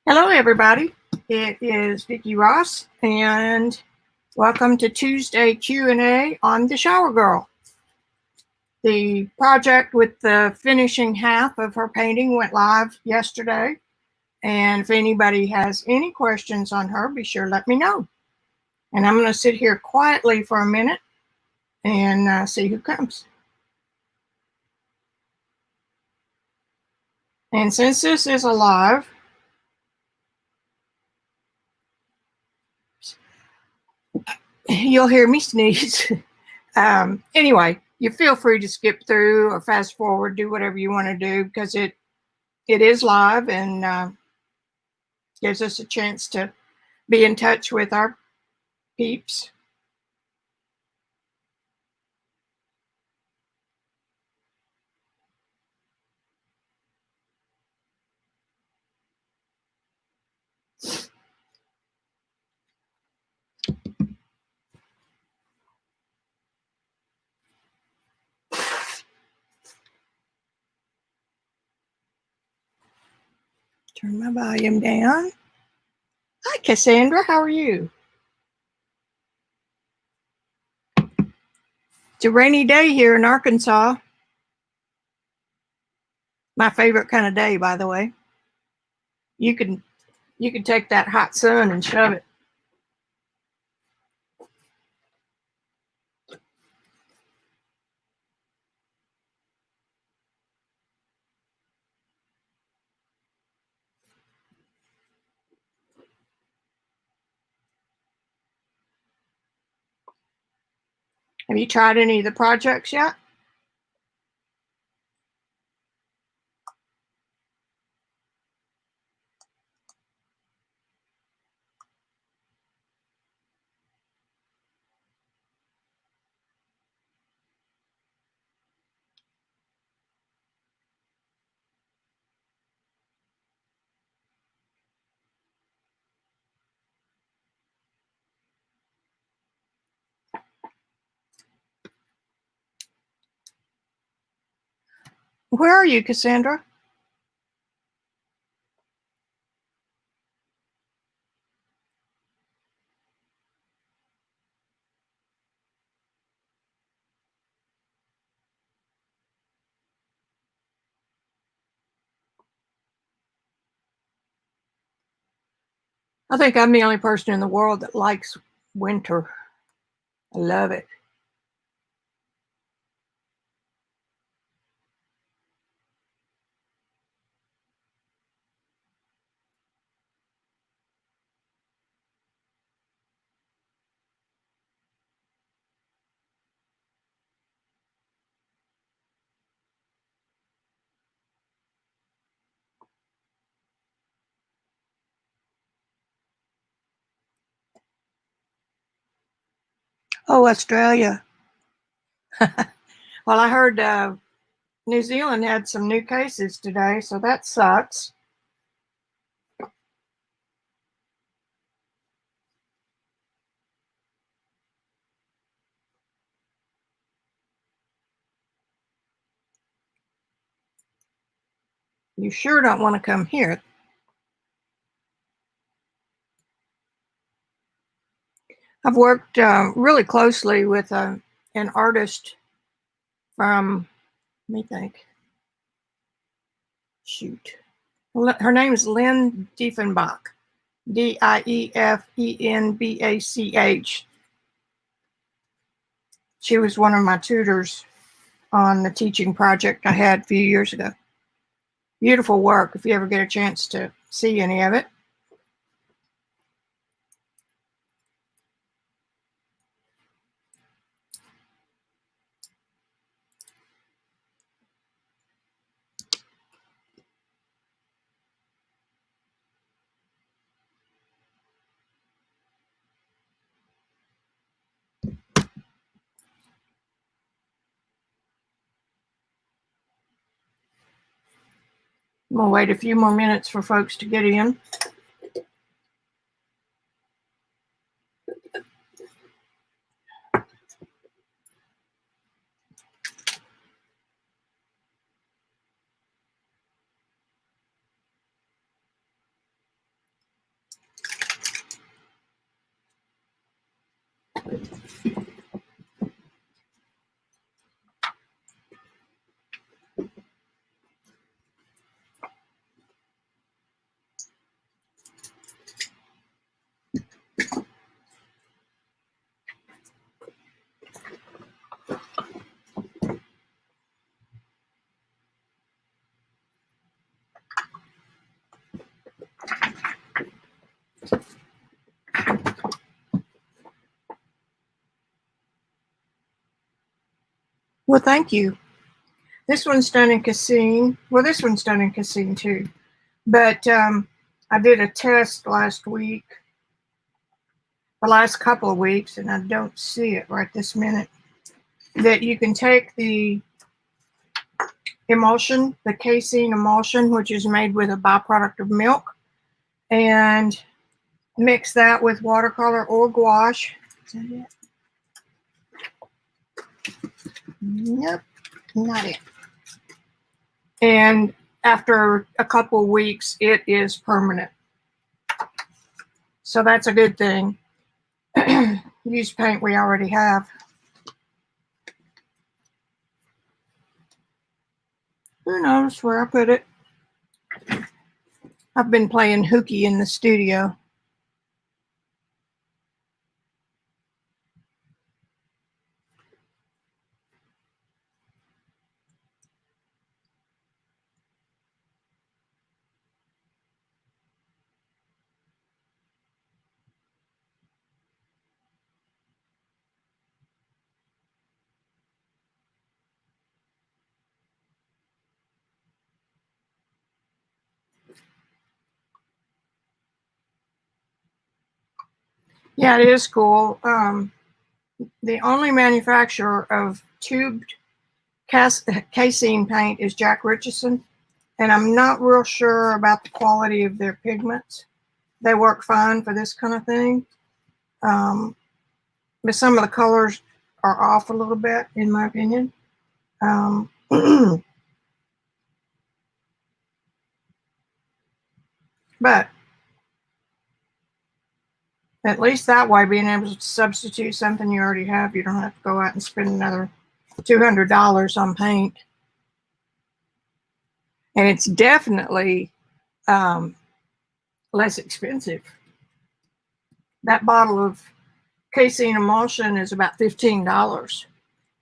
Hello, everybody. It is Vicki Ross, and welcome to Tuesday Q&A on The Shower Girl. The project with the finishing half of her painting went live yesterday, and if anybody has any questions on her, be sure to let me know. And I'm going to sit here quietly for a minute and see who comes. And since this is a live, you'll hear me sneeze. Anyway, you feel free to skip through or fast forward, do whatever you want to do, because it is live and gives us a chance to be in touch with our peeps. Turn my volume down. Hi, Cassandra. How are you? It's a rainy day here in Arkansas. My favorite kind of day, by the way. You can take that hot sun and shove it. Have you tried any of the projects yet? Where are you, Cassandra? I think I'm the only person in the world that likes winter. I love it. Oh, Australia. Well, I heard New Zealand had some new cases today, so that sucks. You sure don't want to come here. I've worked really closely with an artist from, let me think, shoot. Her name is Lynn Diefenbach, Diefenbach. She was one of my tutors on the teaching project I had a few years ago. Beautiful work if you ever get a chance to see any of it. I'm going to wait a few more minutes for folks to get in. Well, thank you. This one's done in Cassine. Well, this one's done in Cassine too. But I did a test last week, the last couple of weeks, and I don't see it right this minute, that you can take the emulsion, the casein emulsion, which is made with a byproduct of milk, and mix that with watercolor or gouache. Is that it? Nope, not it. And after a couple of weeks, it is permanent. So that's a good thing. Use paint we already have. Who knows where I put it? I've been playing hooky in the studio. Yeah, it is cool. The only manufacturer of tubed casein paint is Jack Richardson, and I'm not real sure about the quality of their pigments. They work fine for this kind of thing, but some of the colors are off a little bit, in my opinion. But at least that way, being able to substitute something you already have, you don't have to go out and spend another $200 on paint. And it's definitely less expensive. That bottle of casein emulsion is about $15,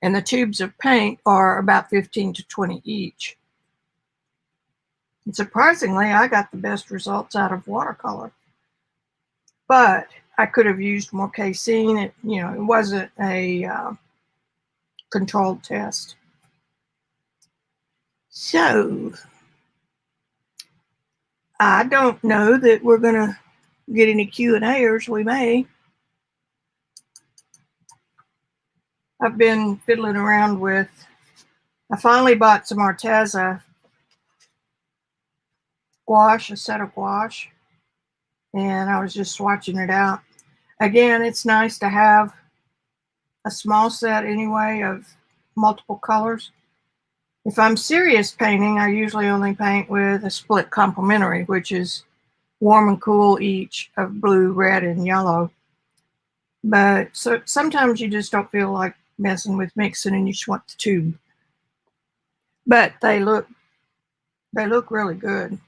and the tubes of paint are about 15 to 20 each. And surprisingly, I got the best results out of watercolor. But I could have used more casein. It wasn't a controlled test. So I don't know that we're going to get any Q&A'ers. We may. I've been fiddling around with, I finally bought some Arteza gouache, a set of gouache, and I was just swatching it out. Again, it's nice to have a small set anyway of multiple colors. If I'm serious painting, I usually only paint with a split complementary, which is warm and cool each of blue, red, and yellow. But so sometimes you just don't feel like messing with mixing and you just want the tube. But they look really good.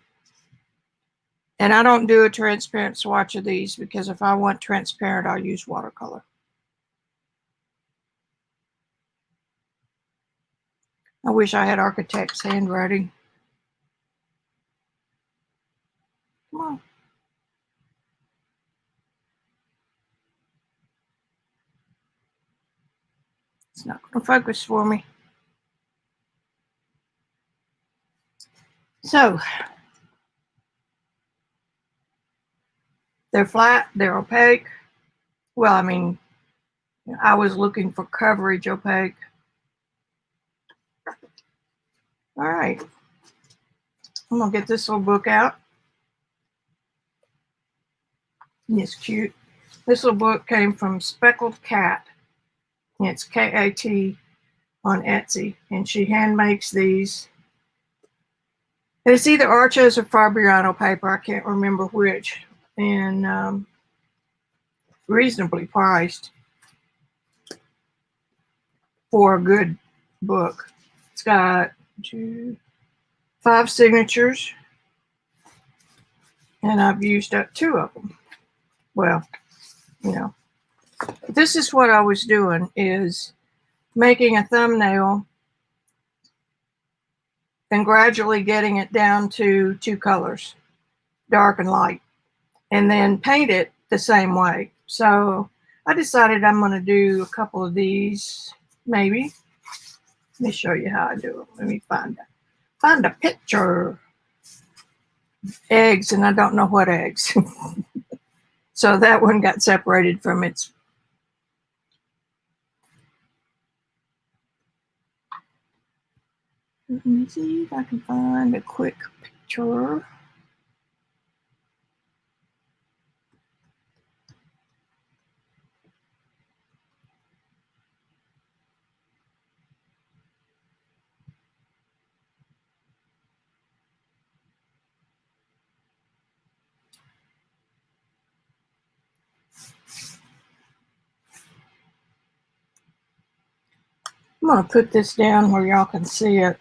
And I don't do a transparent swatch of these because if I want transparent, I'll use watercolor. I wish I had architect's handwriting. Come on. It's not going to focus for me. So they're flat, they're opaque. Well, I mean, I was looking for coverage opaque. All right. I'm going to get this little book out. It's cute. This little book came from Speckled Cat. It's K-A-T on Etsy. And she hand makes these. It's either Arches or Fabriano paper. I can't remember which. And reasonably priced. for a good book. It's got 5 signatures, and I've used up 2 of them. Well, you know, this is what I was doing, is making a thumbnail and gradually getting it down to 2 colors, dark and light, and then paint it the same way. So I decided I'm going to do a couple of these, maybe. Let me show you how I do it. Let me find a picture. Eggs, and I don't know what eggs. So that one got separated from its. Let me see if I can find a quick picture. I'm going to put this down where y'all can see it.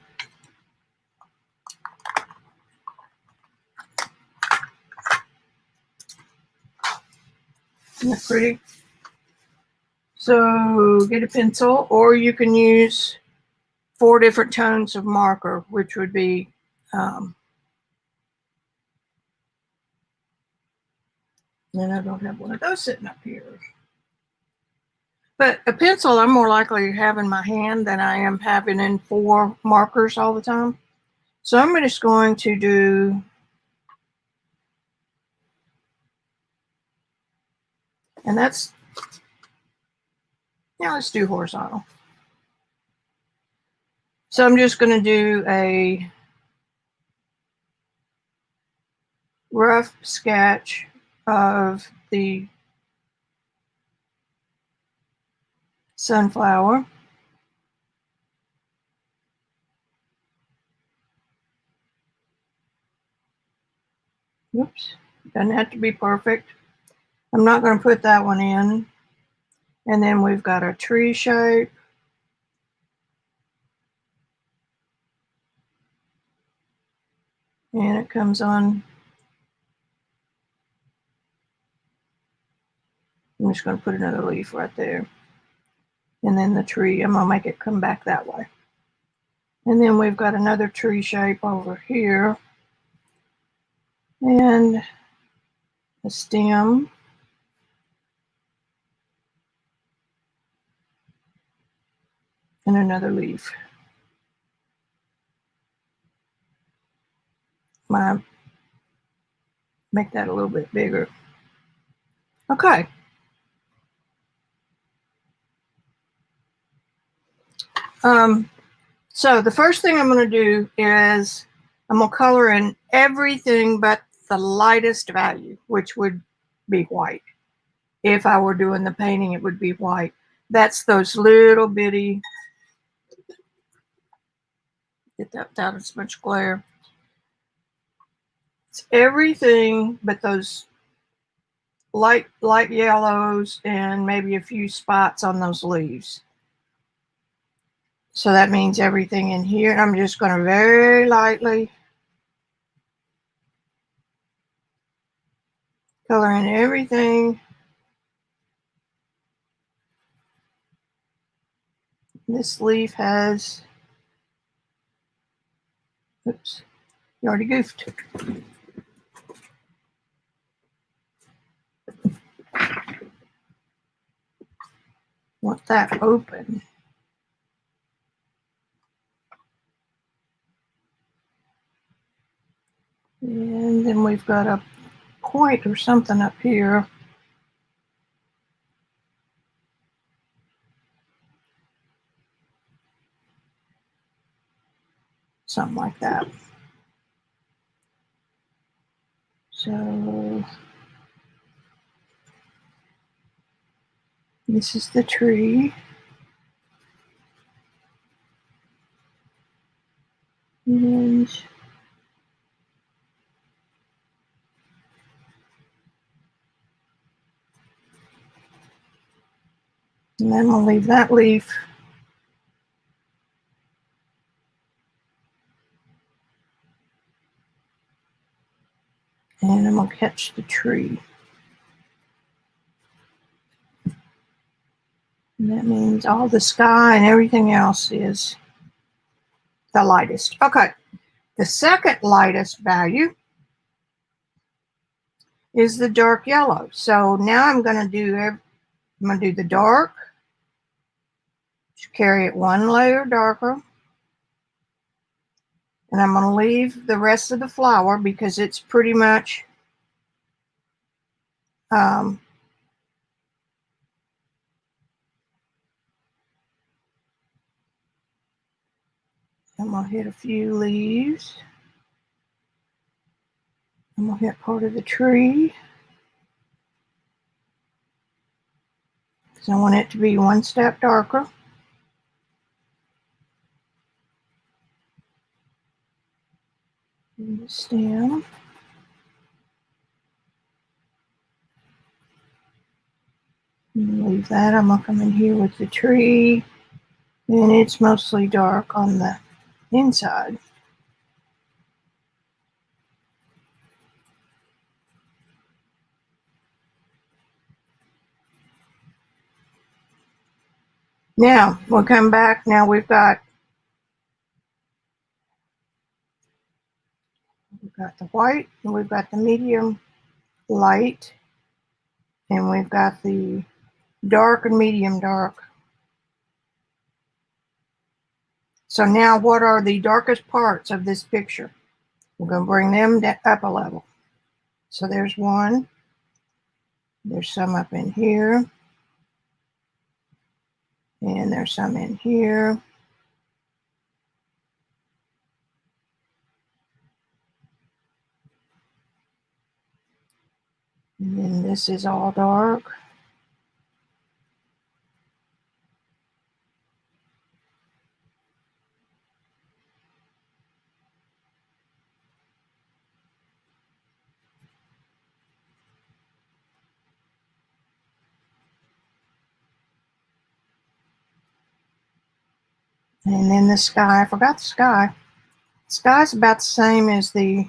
Isn't that pretty? So get a pencil, or you can use 4 different tones of marker, which would be and I don't have one of those sitting up here. But a pencil, I'm more likely to have in my hand than I am having in 4 markers all the time. So I'm just going to do, and that's, yeah, let's do horizontal. So I'm just going to do a rough sketch of the sunflower. Oops, doesn't have to be perfect. I'm not going to put that one in. And then we've got a tree shape. And it comes on. I'm just going to put another leaf right there. And then the tree, I'm going to make it come back that way. And then we've got another tree shape over here. And a stem. And another leaf. Might make that a little bit bigger. Okay. So the first thing I'm going to do is I'm going to color in everything but the lightest value, which would be white. If I were doing the painting, it would be white. That's those little bitty, get that without as much glare. It's everything but those light yellows and maybe a few spots on those leaves. So that means everything in here. I'm just going to very lightly color in everything. This leaf has, oops, you already goofed. Want that open. And then we've got a point or something up here. Something like that. So this is the tree. And then we'll leave that leaf And I'm going to catch the tree. And that means all the sky and everything else is the lightest. Okay, the second lightest value is the dark yellow. So now I'm going to do the dark, just carry it one layer darker, and I'm going to leave the rest of the flower because it's pretty much I'm going to hit a few leaves. I'm going to hit part of the tree because I want it to be one step darker. And the stem. Leave that. I'm going to come in here with the tree, and it's mostly dark on the inside. Now we'll come back. Now we've got the white, and we've got the medium light, and we've got the dark and medium dark. So now what are the darkest parts of this picture? We're going to bring them up a level. So there's one. There's some up in here. And there's some in here. And then this is all dark. And then the sky, I forgot the sky. The sky's about the same as the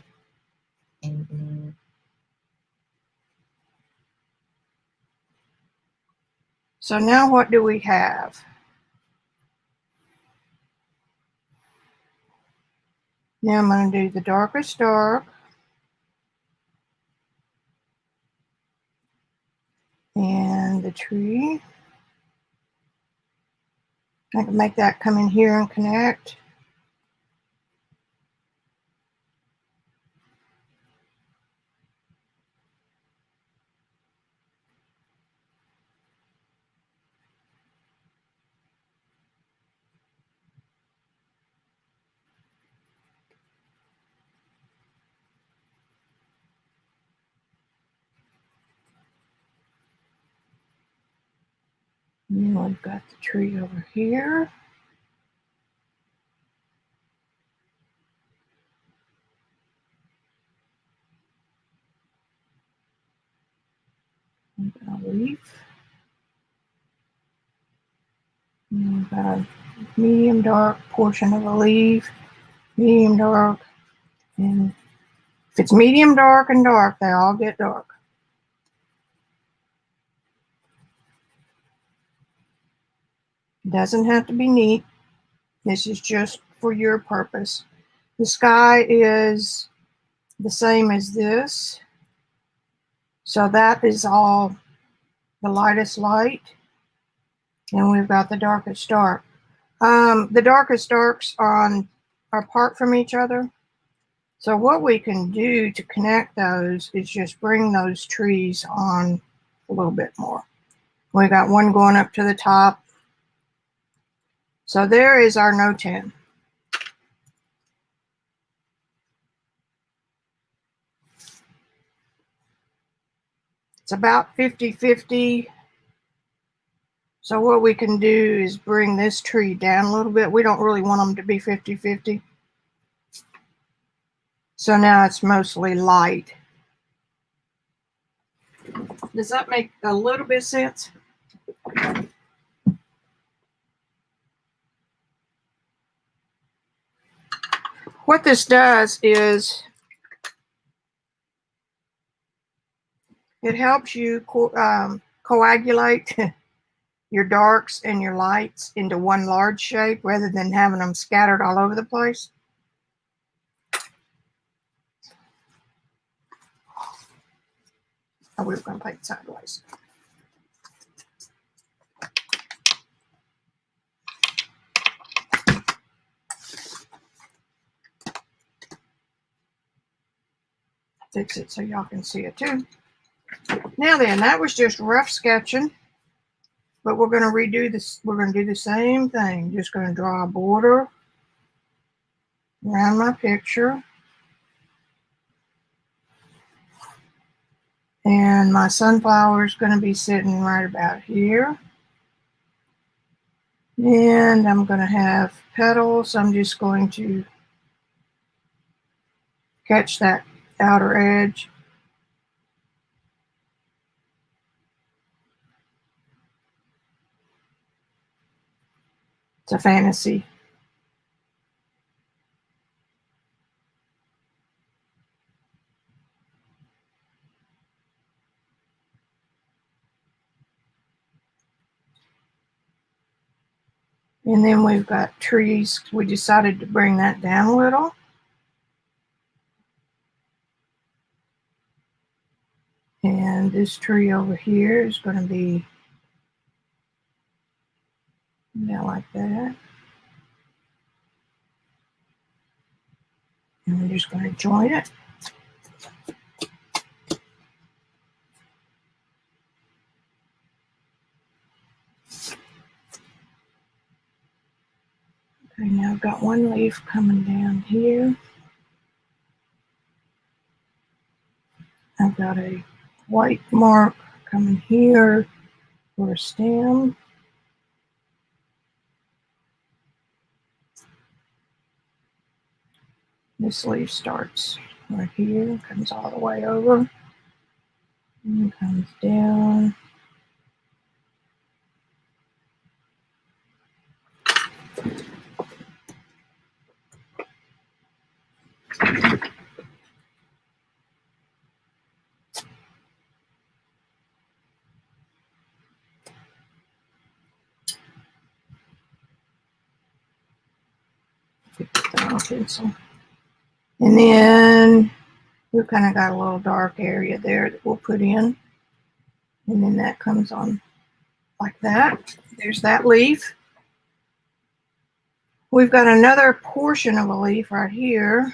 So now what do we have? Now I'm going to do the darkest dark. And the tree. I can make that come in here and connect. And then we've got the tree over here. We've got a leaf. And we've got a medium dark portion of a leaf. Medium dark. And if it's medium dark and dark, they all get dark. It doesn't have to be neat. This is just for your purpose. The sky is the same as this. So that is all the lightest light. And we've got the darkest dark. The darkest darks are apart from each other. So what we can do to connect those is just bring those trees on a little bit more. We got one going up to the top. So there is our Notan. It's about 50-50. So what we can do is bring this tree down a little bit. We don't really want them to be 50-50. So now it's mostly light. Does that make a little bit of sense? What this does is It helps you coagulate your darks and your lights into one large shape rather than having them scattered all over the place. Oh, we were going to paint sideways. Fix it so y'all can see it too. Now then, that was just rough sketching, but we're going to redo this. We're going to do the same thing. Just going to draw a border around my picture. And my sunflower is going to be sitting right about here. And I'm going to have petals. I'm just going to catch that outer edge. It's a fantasy. And then we've got trees. We decided to bring that down a little. And this tree over here is going to be down like that. And we're just going to join it. Okay, now I've got one leaf coming down here. I've got a white mark coming here for a stem. This leaf starts right here, comes all the way over, and comes down. Pick up the wrong pencil. And then we've kind of got a little dark area there that we'll put in. And then that comes on like that. There's that leaf. We've got another portion of a leaf right here.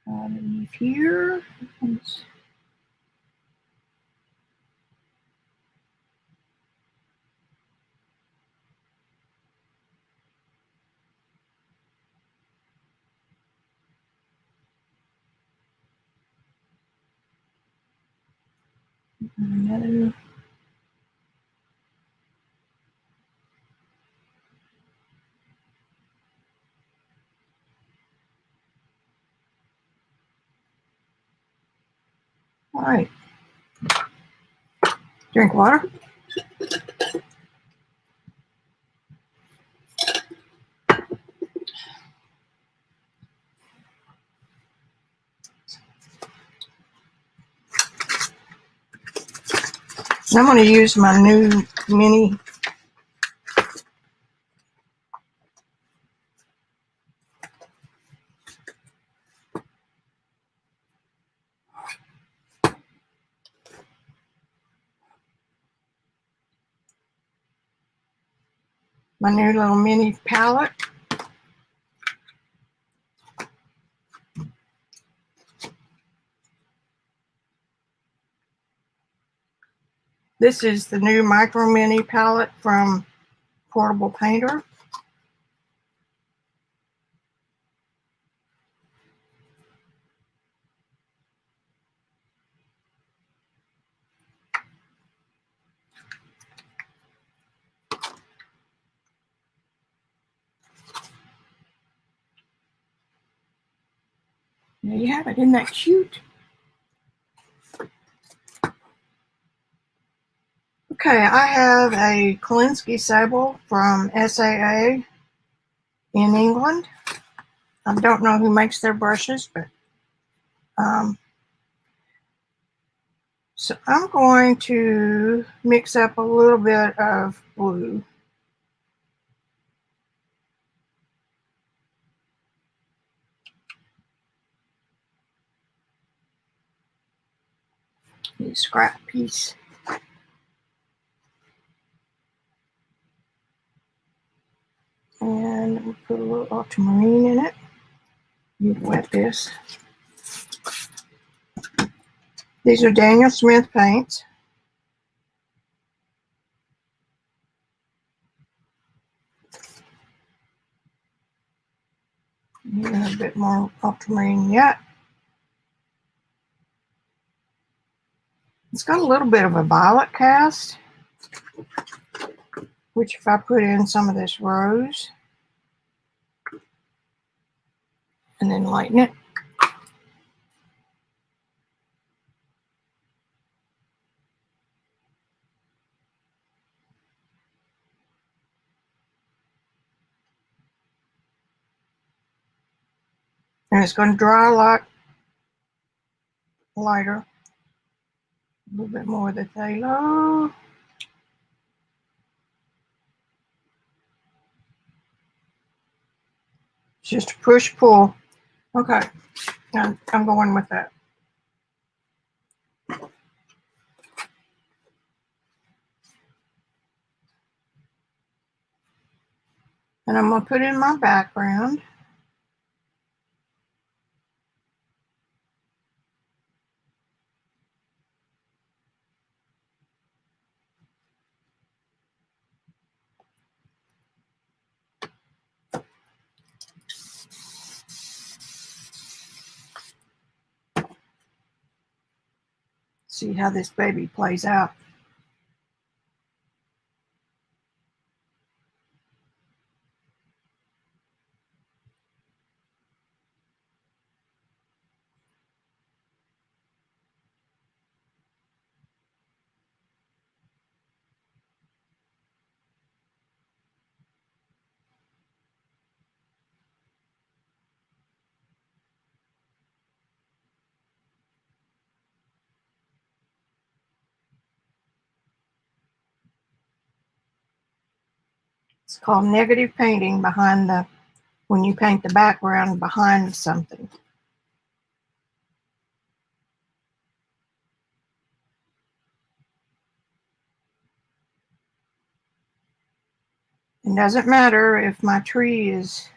A leaf here. Another. All right. Drink water. I'm going to use my new mini little mini palette. This is the new micro mini palette from Portable Painter. There you have it. Isn't that cute? Okay, I have a Kolinsky sable from SAA in England. I don't know who makes their brushes, but so I'm going to mix up a little bit of blue. A scrap piece. And we'll put a little ultramarine in it. You wet this. These are Daniel Smith paints. A bit more ultramarine yet. It's got a little bit of a violet cast, which if I put in some of this rose and then lighten it, and it's going to dry a lot lighter. A little bit more of the phthalo. It's just a push-pull. Okay, I'm going with that. And I'm going to put in my background. See how this baby plays out. It's called negative painting when you paint the background behind something. It doesn't matter if my tree is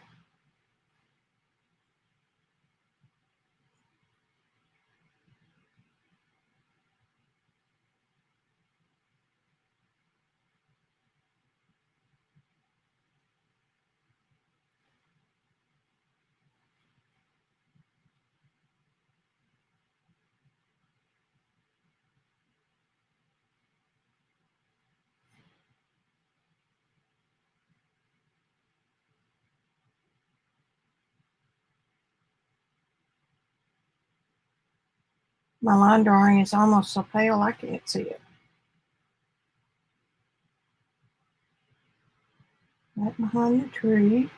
my line drawing is almost so pale I can't see it. Right behind the tree.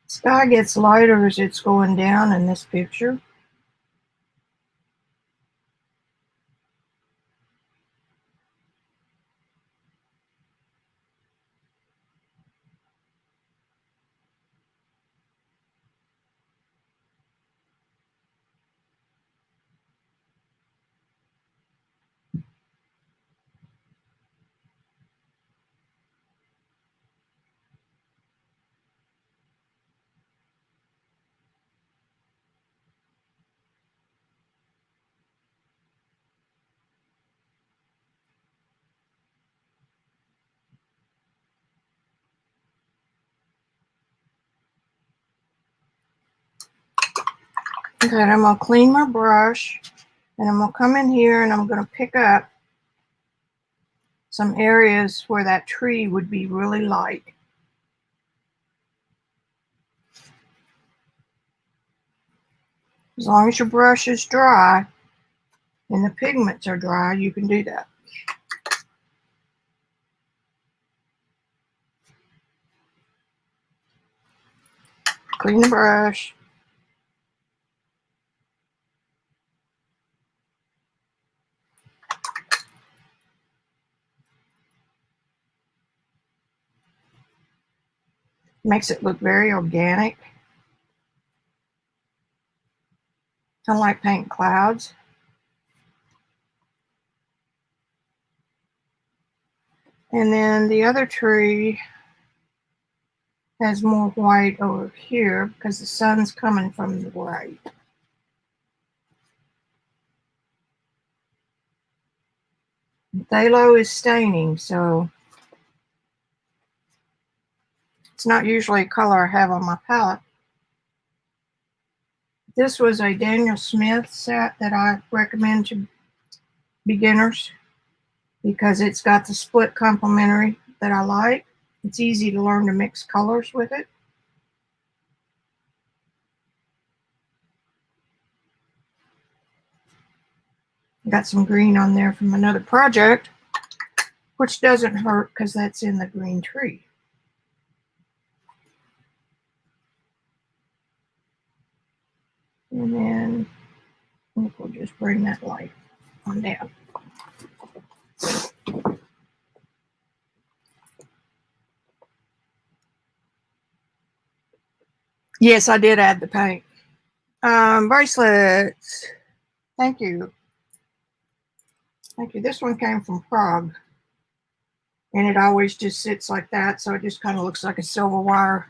Sky gets lighter as it's going down in this picture. Okay, I'm going to clean my brush, and I'm going to come in here and I'm going to pick up some areas where that tree would be really light. As long as your brush is dry and the pigments are dry, you can do that. Clean the brush. Makes it look very organic. Kind of like painting clouds. And then the other tree has more white over here because the sun's coming from the right. Phthalo is staining, so it's not usually a color I have on my palette. This was a Daniel Smith set that I recommend to beginners because it's got the split complementary that I like. It's easy to learn to mix colors with it. Got some green on there from another project, which doesn't hurt because that's in the green tree. And then I think we'll just bring that light on down. Yes, I did add the paint. Bracelets. Thank you. Thank you. This one came from Prague. And it always just sits like that, so it just kind of looks like a silver wire.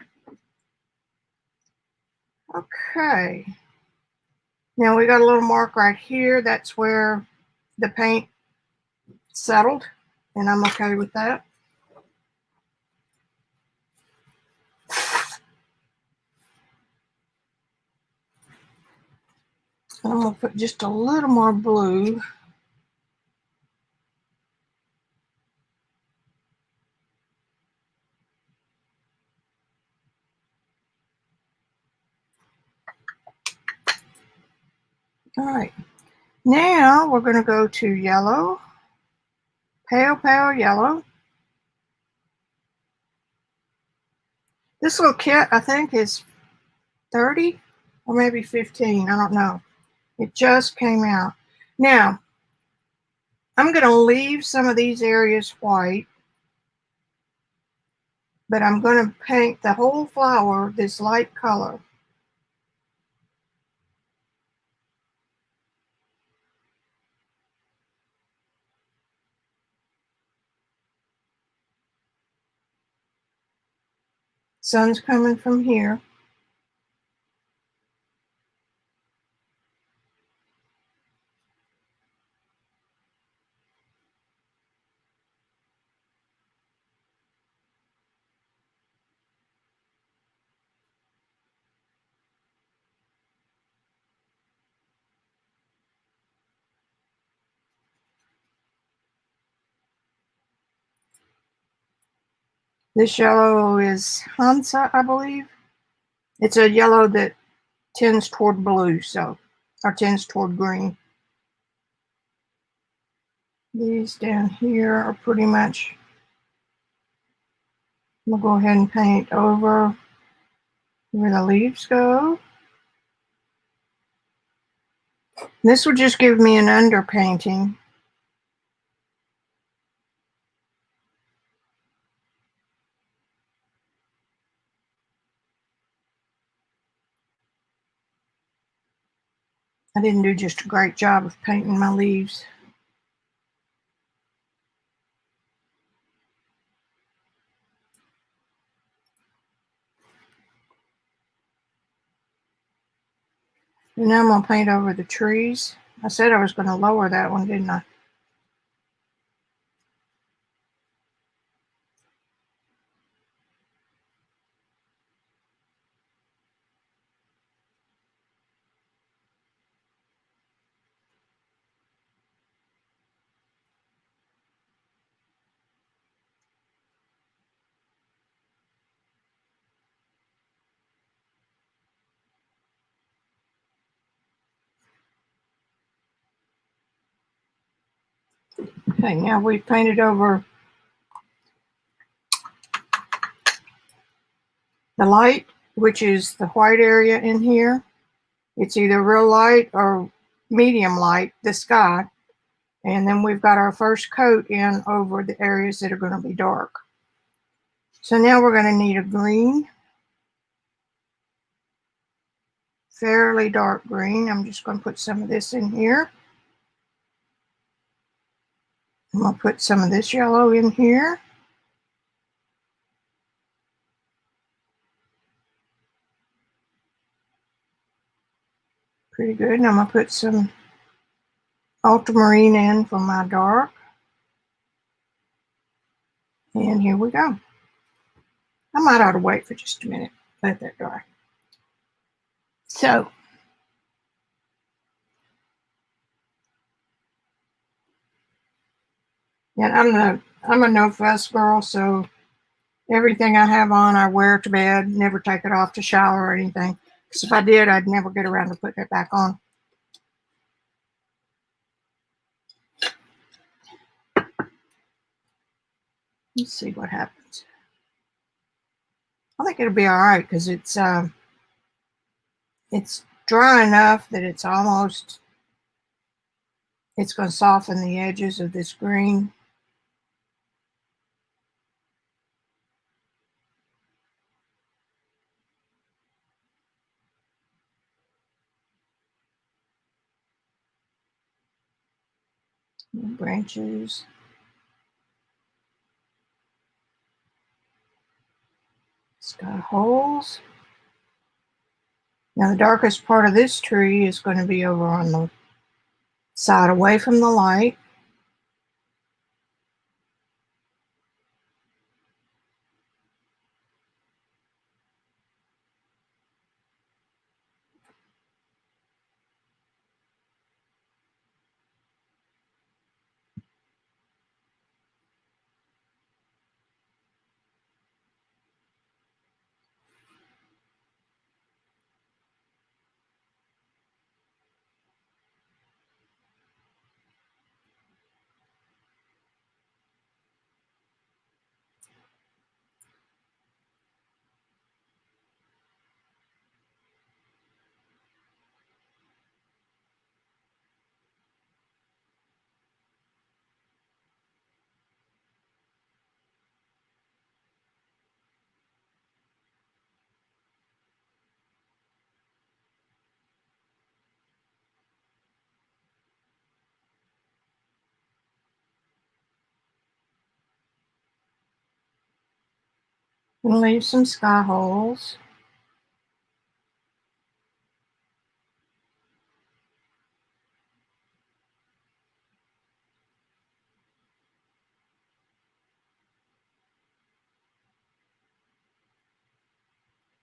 Okay. Now we got a little mark right here. That's where the paint settled, and I'm okay with that. I'm going to put just a little more blue. All right. Now we're going to go to yellow. Pale, pale yellow. This little kit, I think, is 30 or maybe 15. I don't know. It just came out. Now, I'm going to leave some of these areas white, but I'm going to paint the whole flower this light color. Sun's coming from here. This yellow is Hansa, I believe. It's a yellow that tends toward blue, so, or tends toward green. These down here are pretty much, we'll go ahead and paint over where the leaves go. This will just give me an underpainting. I didn't do just a great job of painting my leaves. And now I'm going to paint over the trees. I said I was going to lower that one, didn't I? Okay, now we've painted over the light, which is the white area in here. It's either real light or medium light, the sky. And then we've got our first coat in over the areas that are going to be dark. So now we're going to need a green, fairly dark green. I'm just going to put some of this in here. I'm going to put some of this yellow in here. Pretty good. And I'm going to put some ultramarine in for my dark. And here we go. I might ought to wait for just a minute, let that dry. So, and I'm a no fuss girl, so everything I have on, I wear to bed, never take it off to shower or anything. Because if I did, I'd never get around to putting it back on. Let's see what happens. I think it'll be all right because it's dry enough that it's going to soften the edges of this green. Branches. Sky holes. Now the darkest part of this tree is going to be over on the side away from the light. And leave some sky holes.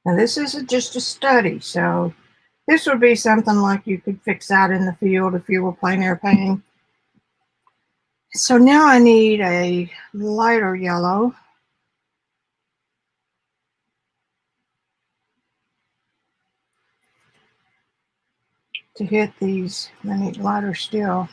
Now this is just a study, so this would be something like you could fix out in the field if you were plein air painting. So now I need a lighter yellow. To hit these. I need lighter still.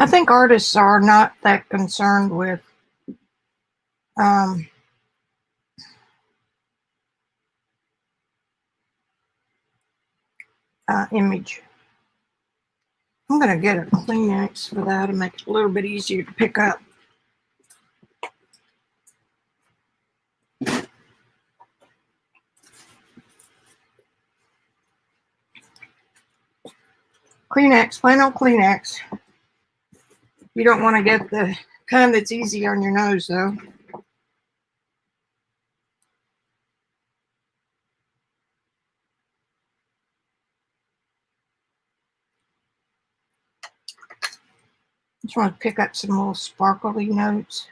I think artists are not that concerned with image. I'm going to get a Kleenex for that and make it a little bit easier to pick up. Kleenex, plain old Kleenex. You don't want to get the kind that's easy on your nose, though. Just want to pick up some little sparkly notes.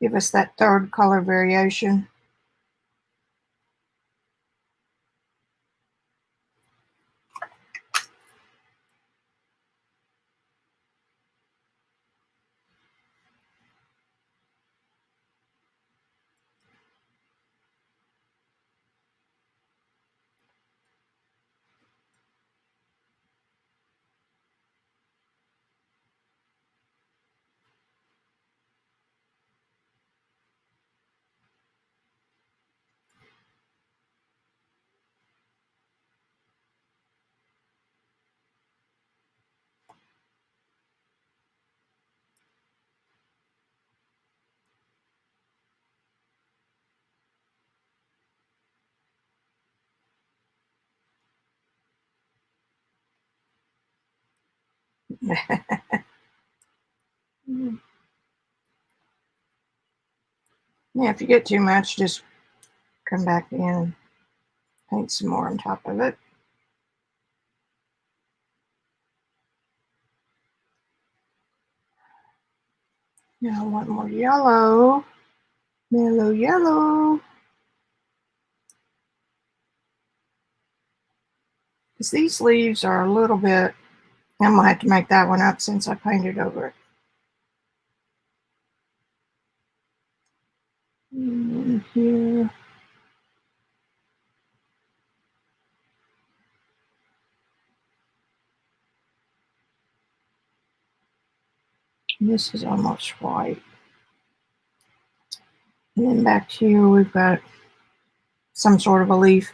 Give us that third color variation. Yeah, if you get too much, just come back in and paint some more on top of it. Now I want more yellow. Mellow yellow. Because these leaves are a little bit, I'm going to have to make that one up since I painted over it. And here. This is almost white. And then back here we've got some sort of a leaf.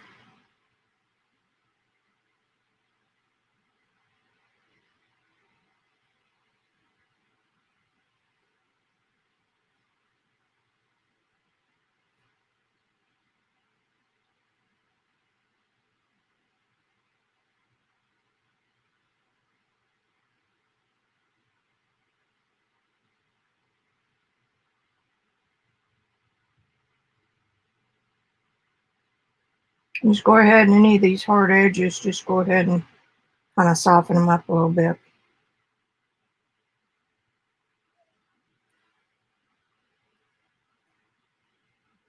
Just go ahead and any of these hard edges, just go ahead and kind of soften them up a little bit.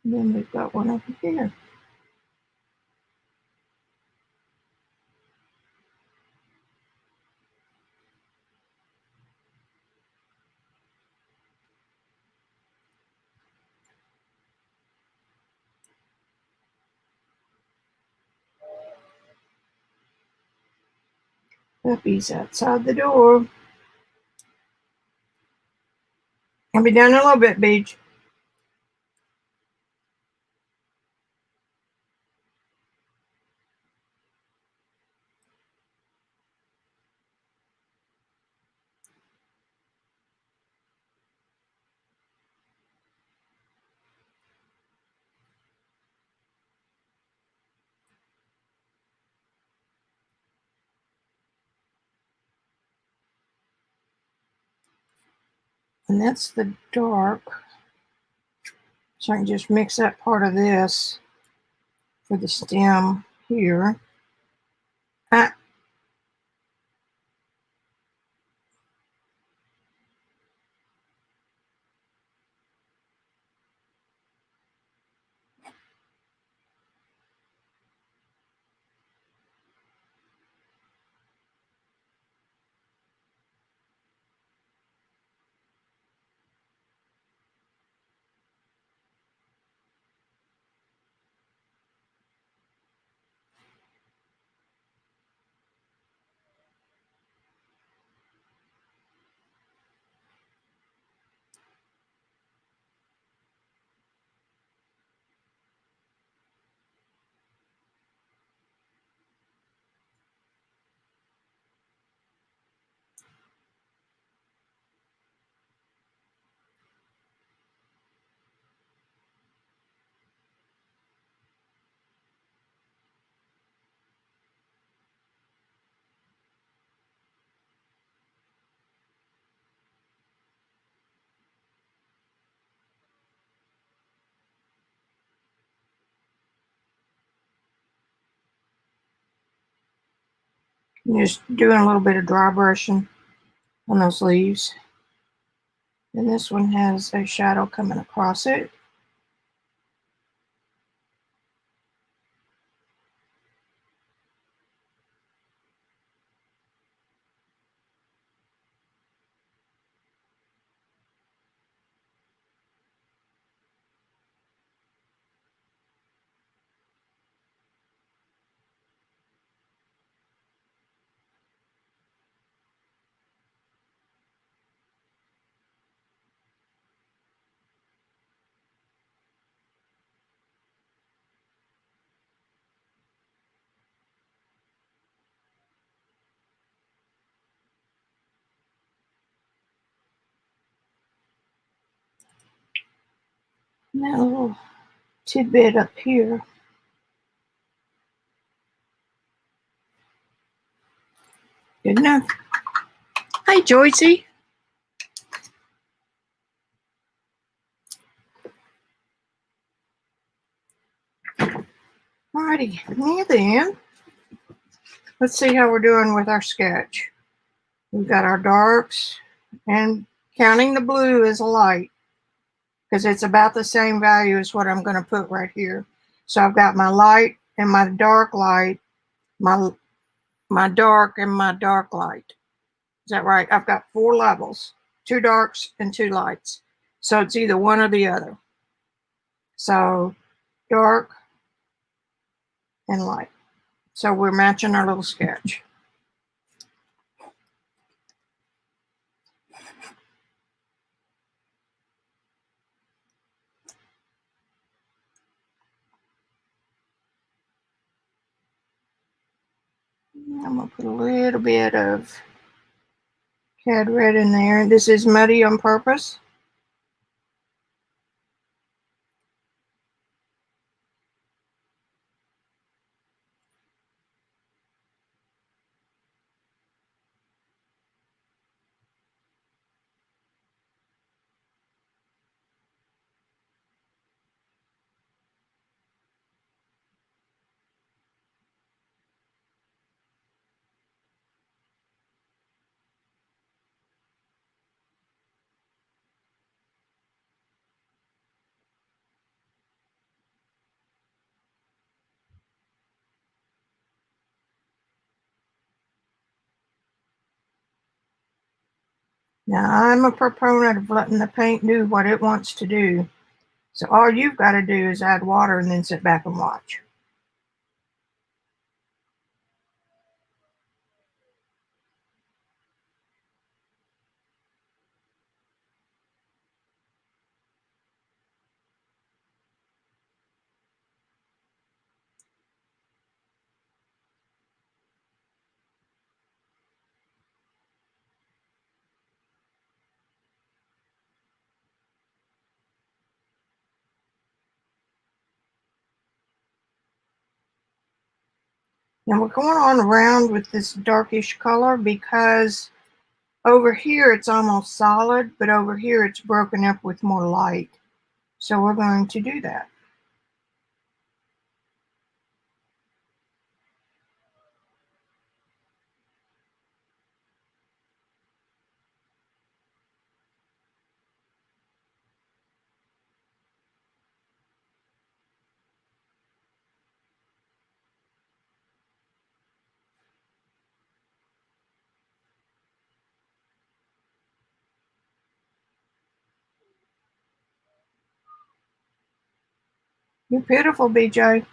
And then we've got one over here. Puppy's outside the door. I'll be done in a little bit, Beach. And that's the dark. So I can just mix up part of this for the stem here. Just doing a little bit of dry brushing on those leaves. And this one has a shadow coming across it. And that little tidbit up here. Good enough. Hi, Joycey. Alrighty, and then let's see how we're doing with our sketch. We've got our darks, and counting the blue as a light because it's about the same value as what I'm going to put right here. So I've got my light and my dark light, my dark and my dark light. Is that right? I've got 4 levels, 2 darks and 2 lights. So it's either one or the other. So dark and light. So we're matching our little sketch. I'm going to put a little bit of CAD red in there. This is muddy on purpose. Now, I'm a proponent of letting the paint do what it wants to do. So all you've got to do is add water and then sit back and watch. Now we're going on around with this darkish color because over here it's almost solid, but over here it's broken up with more light. So we're going to do that. You're beautiful, BJ.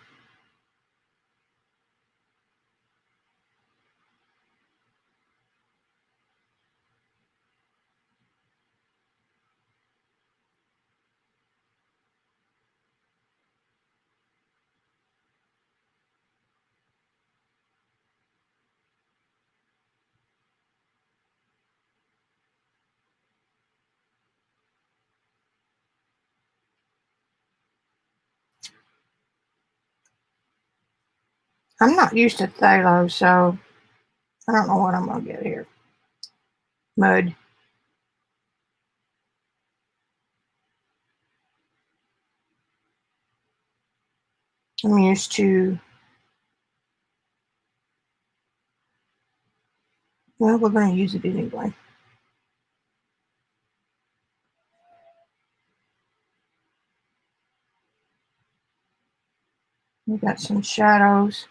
I'm not used to phthalo, so I don't know what I'm going to get here. Mud. I'm used to Well, we're going to use it anyway. We got some shadows.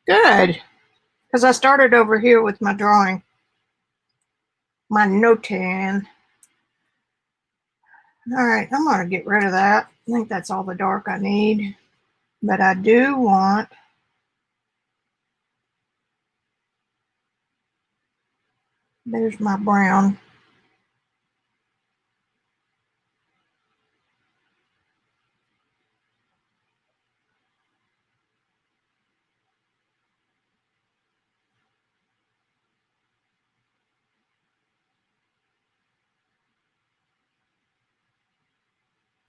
Good, because I started over here with my drawing, my Notan. All right, I'm going to get rid of that. I think that's all the dark I need. But I do want, there's my brown.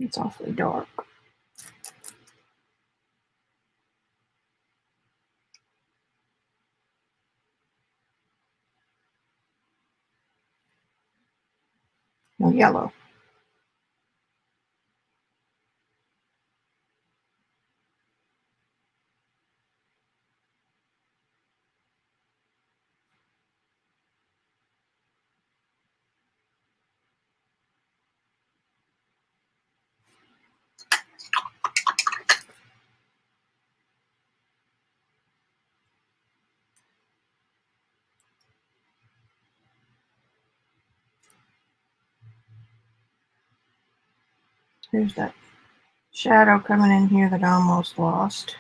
It's awfully dark. No yellow. There's that shadow coming in here that I almost lost.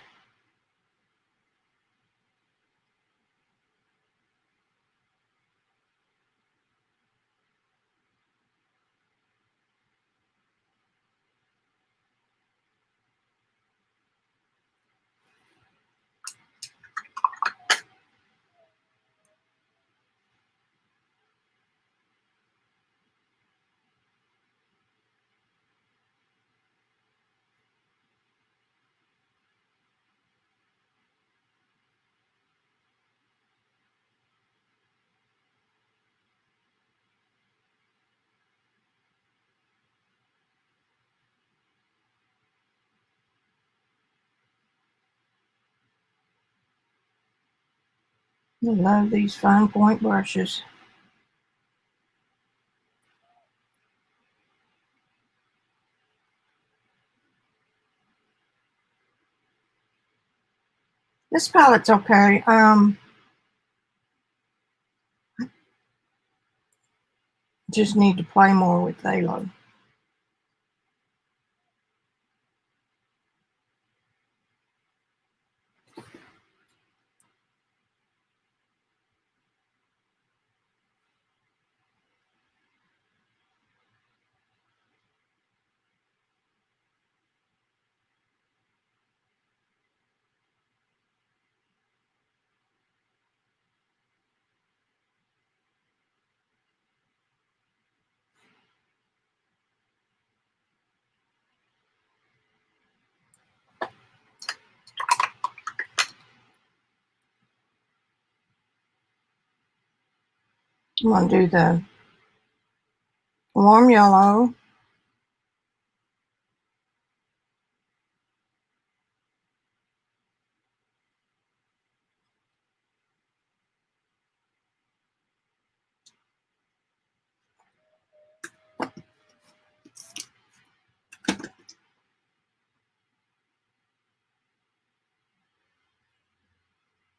I love these fine point brushes. This palette's okay. Just need to play more with Phthalo. I'm going to do the warm yellow.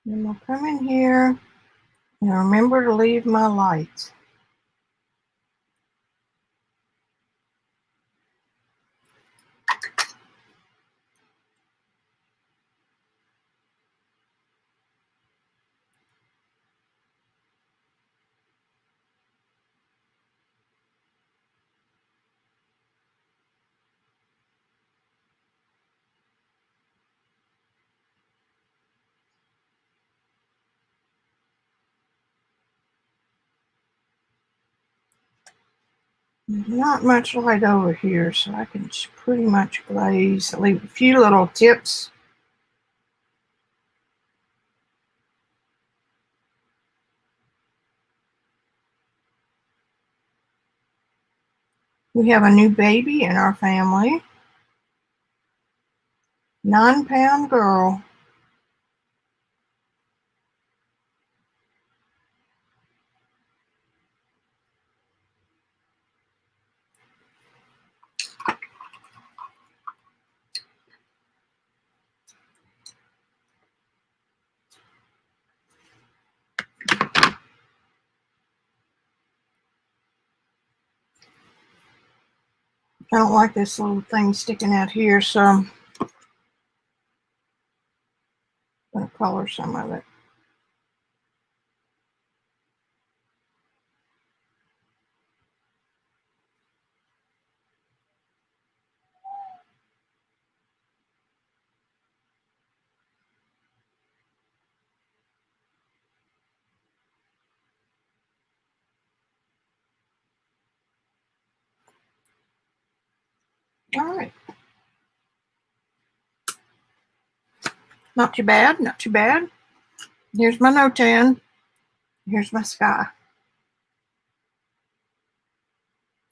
And I'll come in here and remember to leave my lights. Not much light over here, so I can just pretty much glaze. I'll leave a few little tips. We have a new baby in our family. 9-pound girl. I don't like this little thing sticking out here, so I'm going to color some of it. All right. Not too bad, not too bad. Here's my Notan. Here's my sky.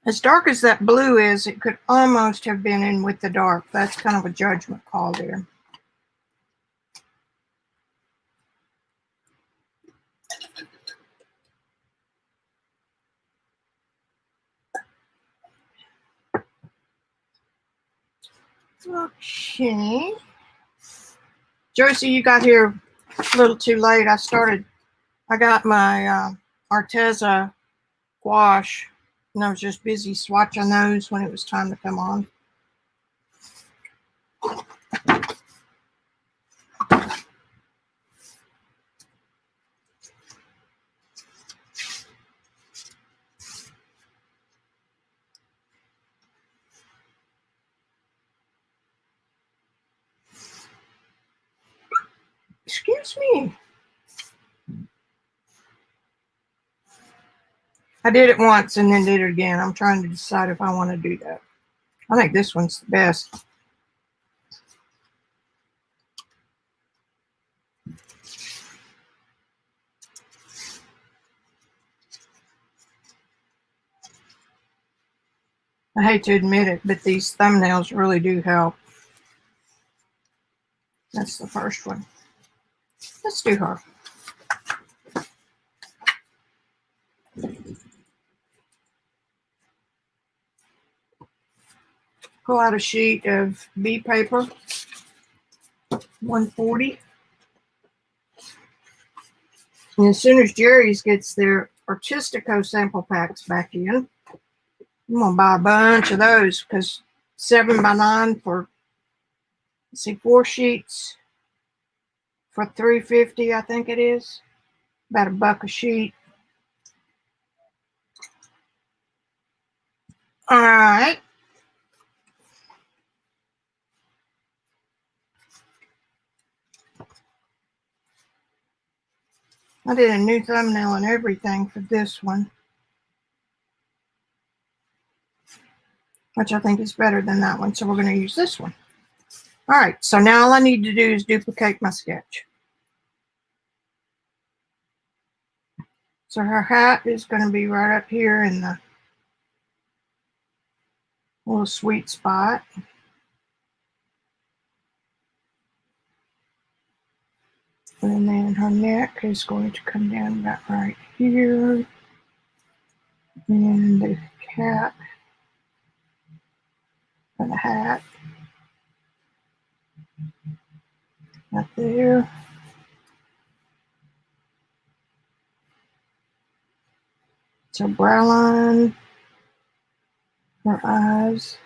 As dark as that blue is, it could almost have been in with the dark. That's kind of a judgment call there. Okay. Josie, you got here a little too late. I got my Arteza gouache, and I was just busy swatching those when it was time to come on. Excuse me. I did it once and then did it again. I'm trying to decide if I want to do that. I think this one's the best. I hate to admit it, but these thumbnails really do help. That's the first one. Let's do her. Pull out a sheet of B paper, 140. And as soon as Jerry's gets their Artistico sample packs back in, I'm going to buy a bunch of those because 7x9 for, let's see, 4 sheets for $3.50, I think it is. About $1 a sheet. All right. I did a new thumbnail and everything for this one, which I think is better than that one. So we're going to use this one. All right. So now all I need to do is duplicate my sketch. So her hat is going to be right up here in the little sweet spot. And then her neck is going to come down about right here. And the cap for the hat up there. So brow line, her eyes,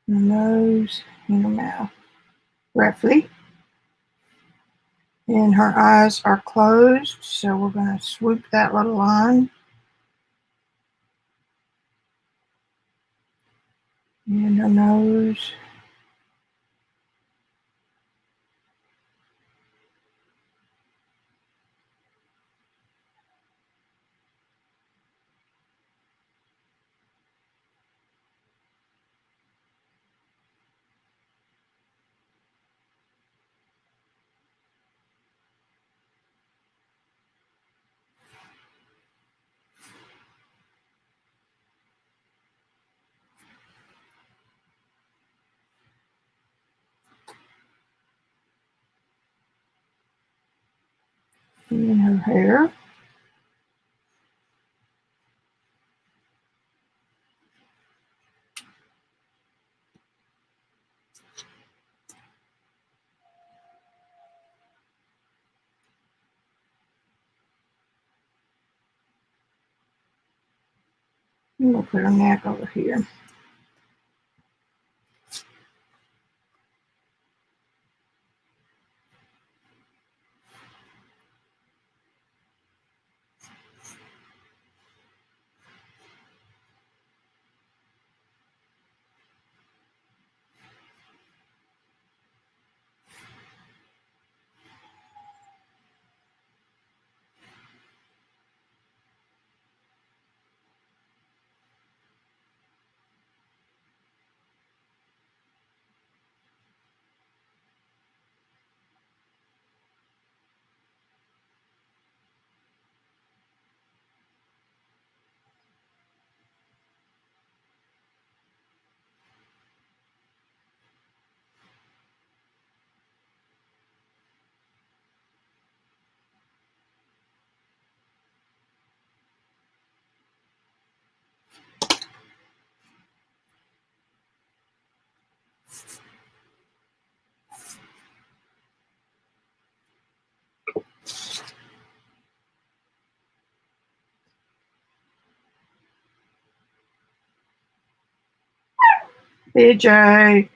her nose, and her mouth, roughly. And her eyes are closed, so we're going to swoop that little line. And her nose. And her hair. And we'll put her neck over here. BJ.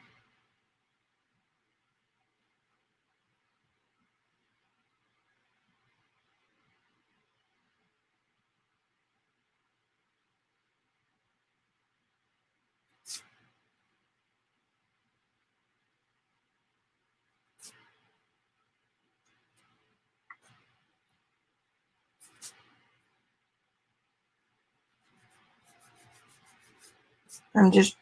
I'm just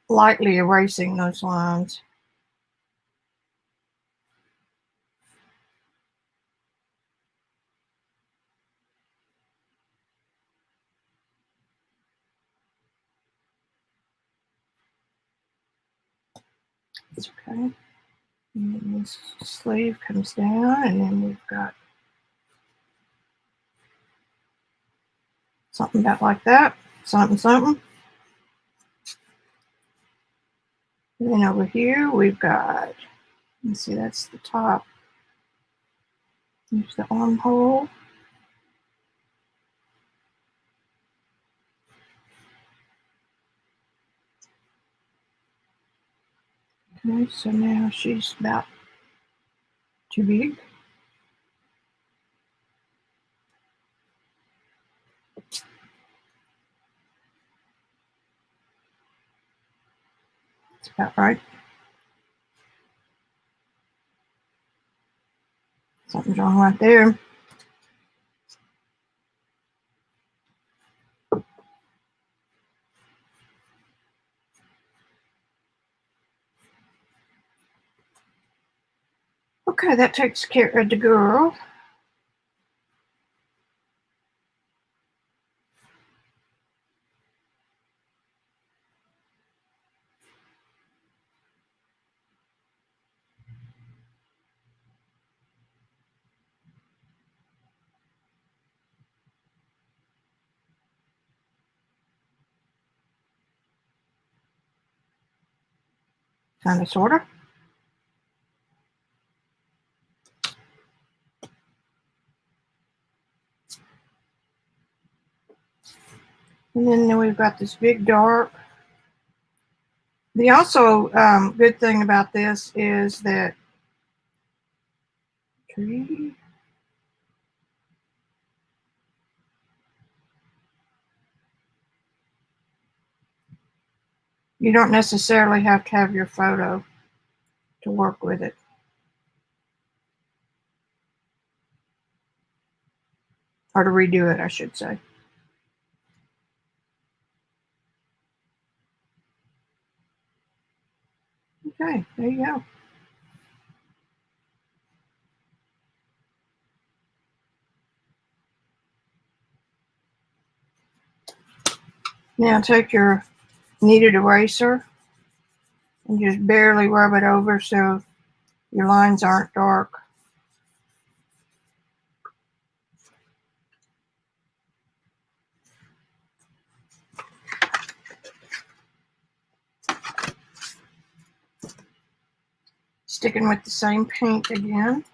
lightly erasing those lines. It's okay. And then this sleeve comes down, and then we've got something about like that. Something, something. And then over here we've got, let's see, that's the top. Here's the armhole. Okay, so now she's about too big. That's about right. Something's wrong right there. Okay, that takes care of the girl. Kind of, sort of. And then we've got this big dark. The also good thing about this is that tree. You don't necessarily have to have your photo to work with it. Or to redo it, I should say. Okay, there you go. Now take your kneaded eraser and just barely rub it over so your lines aren't dark. Sticking with the same paint again.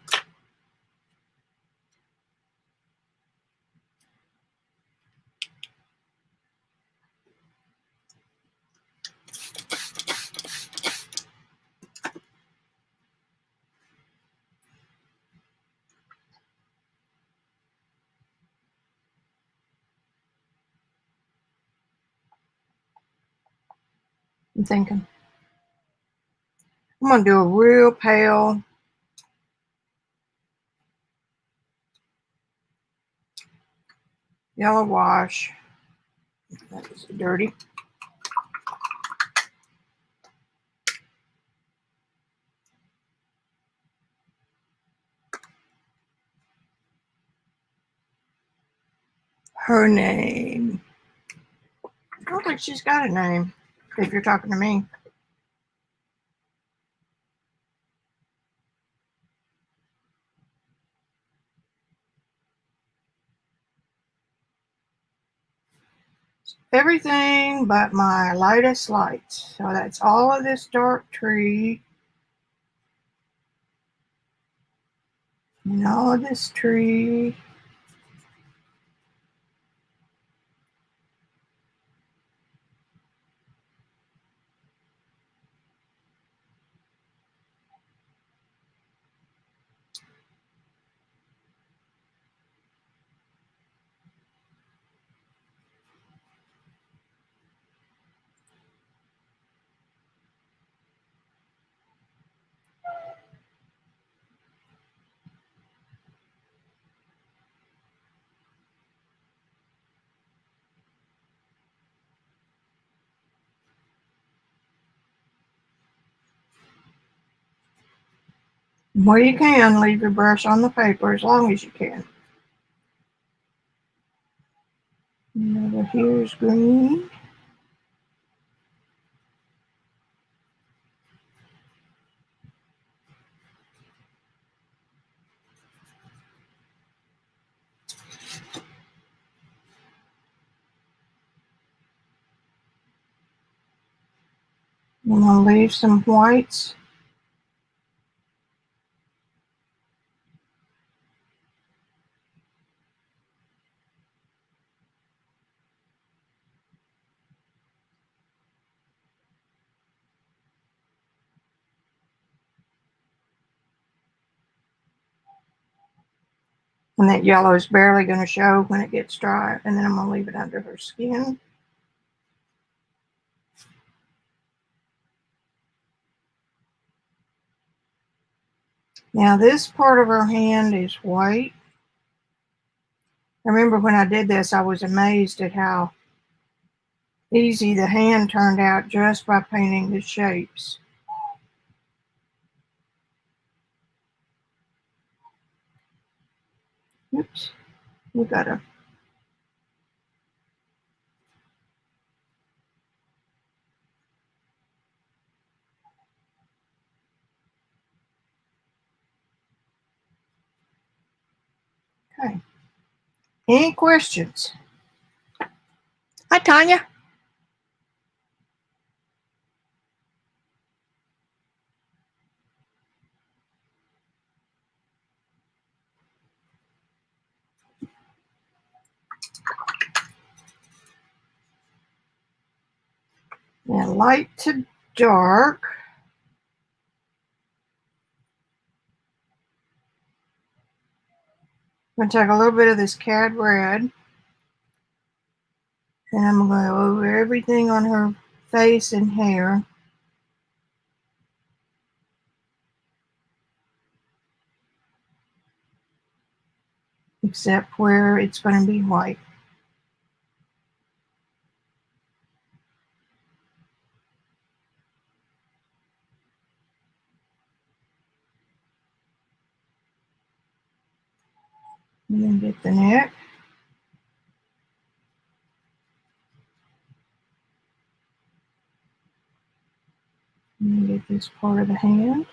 I'm thinking I'm going to do a real pale yellow wash. That is dirty. Her name. I don't think she's got a name, if you're talking to me. Everything but my lightest light. So that's all of this dark tree. And all of this tree. Where you can, leave your brush on the paper as long as you can. And over here's green. I'm going to leave some whites. And that yellow is barely going to show when it gets dry. And then I'm going to leave it under her skin. Now this part of her hand is white. I remember when I did this, I was amazed at how easy the hand turned out just by painting the shapes. Oops, we gotta. Okay. Any questions? Hi, Tanya. Now light to dark. I'm going to take a little bit of this cad red. And I'm going to go over everything on her face and hair. Except where it's going to be white. And then get the neck. And then get this part of the hand.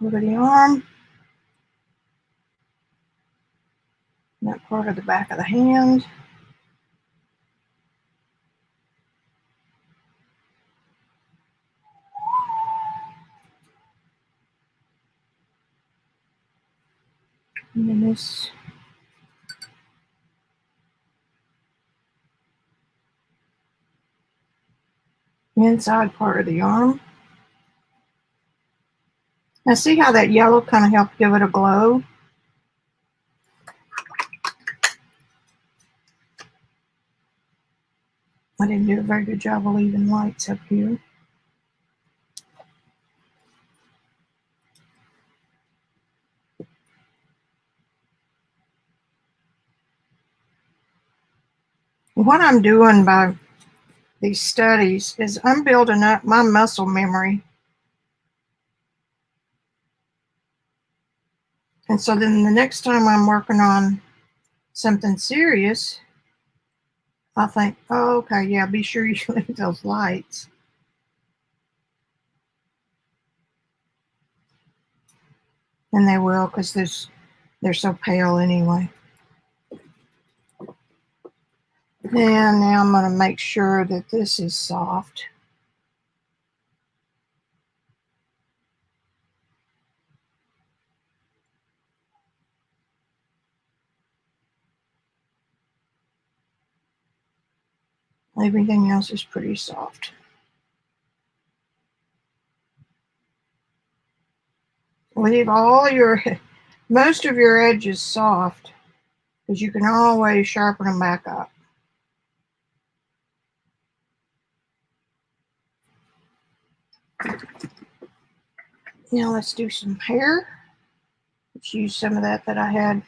over the arm, that part of the back of the hand. And then this inside part of the arm. Now see how that yellow kind of helped give it a glow? I didn't do a very good job of leaving lights up here. What I'm doing by these studies is I'm building up my muscle memory. And so then the next time I'm working on something serious, I think, oh, okay, yeah, be sure you leave those lights. And they will, because they're so pale anyway. And now I'm going to make sure that this is soft. Everything else is pretty soft. Leave most of your edges soft, because you can always sharpen them back up. Now let's do some hair. Let's use some of that I had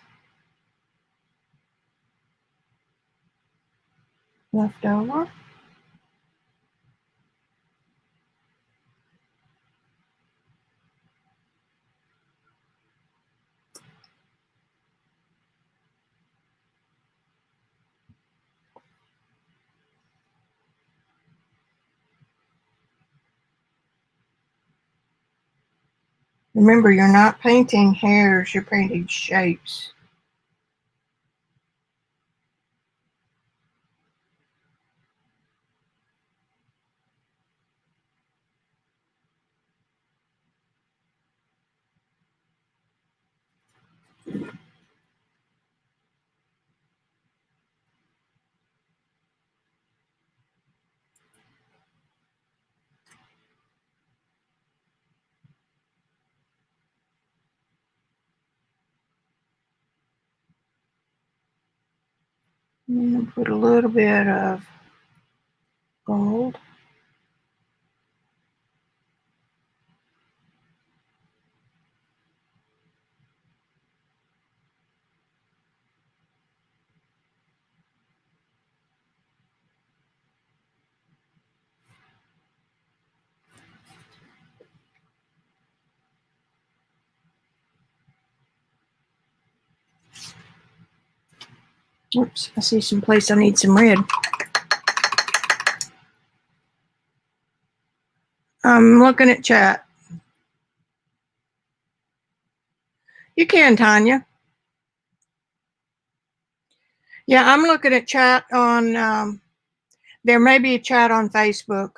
left over. Remember, you're not painting hairs, you're painting shapes. And put a little bit of gold. Oops, I see some place I need some red. I'm looking at chat. You can, Tanya. Yeah, I'm looking at chat on, there may be a chat on Facebook,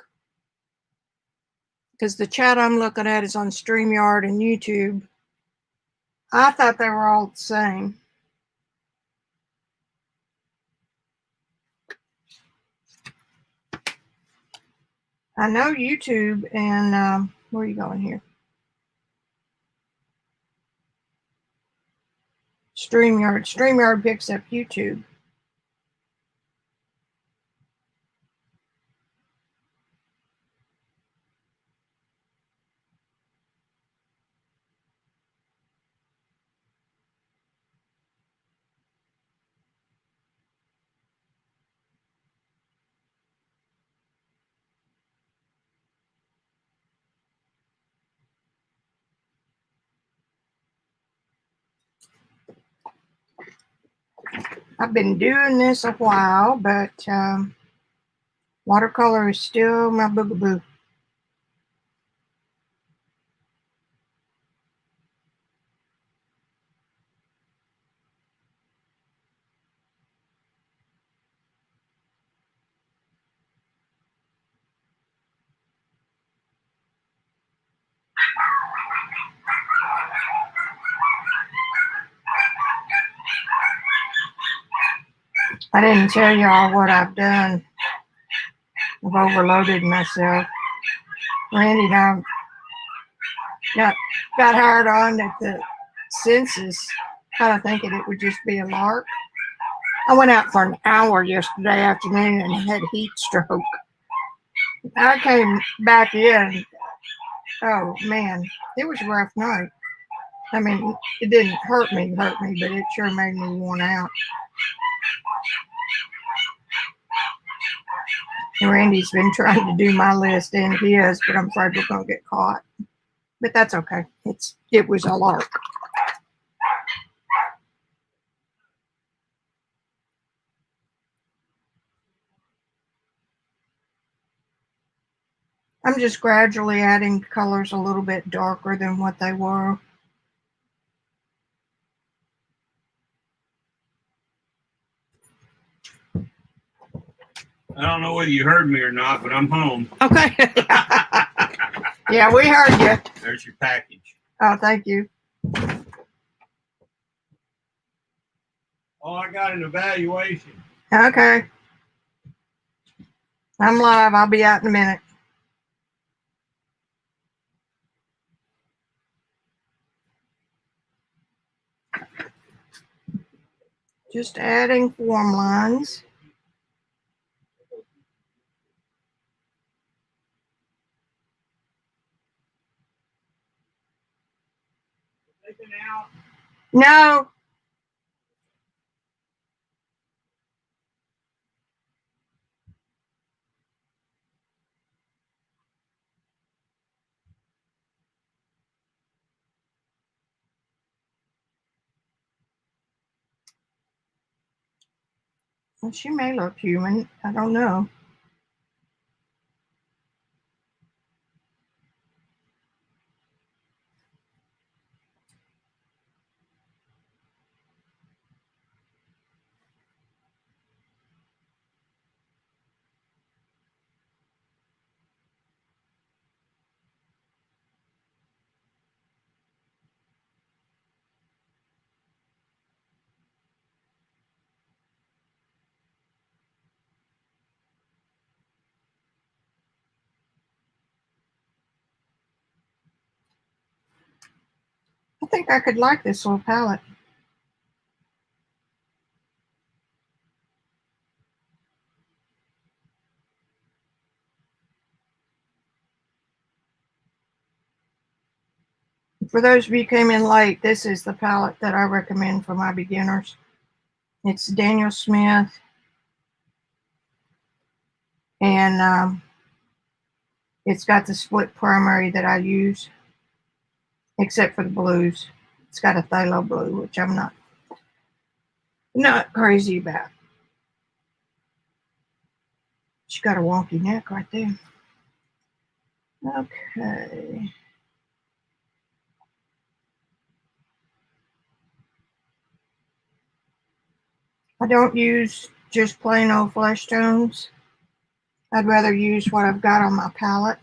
because the chat I'm looking at is on StreamYard and YouTube. I thought they were all the same. I know YouTube and, where are you going here? StreamYard. StreamYard picks up YouTube. I've been doing this a while, but watercolor is still my boogaboo. I didn't tell y'all what I've done. I've overloaded myself. Randy and I got hired on at the census, kind of thinking it would just be a lark. I went out for an hour yesterday afternoon and had heat stroke. I came back in. Oh man, it was a rough night. I mean, it didn't hurt me, but it sure made me worn out. Randy's been trying to do my list and his, but I'm afraid we're gonna get caught. But that's okay. It was a lark. I'm just gradually adding colors a little bit darker than what they were. I don't know whether you heard me or not, but I'm home. Okay. Yeah, we heard you. There's your package. Oh, thank you. Oh, I got an evaluation. Okay. I'm live. I'll be out in a minute. Just adding form lines. No. Well, she may look human. I don't know. I think I could like this little palette. For those of you who came in late, this is the palette that I recommend for my beginners. It's Daniel Smith, and it's got the split primary that I use, except for the blues. It's got a phthalo blue, which I'm not crazy about. She's got a wonky neck right there. Okay. I don't use just plain old flesh tones. I'd rather use what I've got on my palette.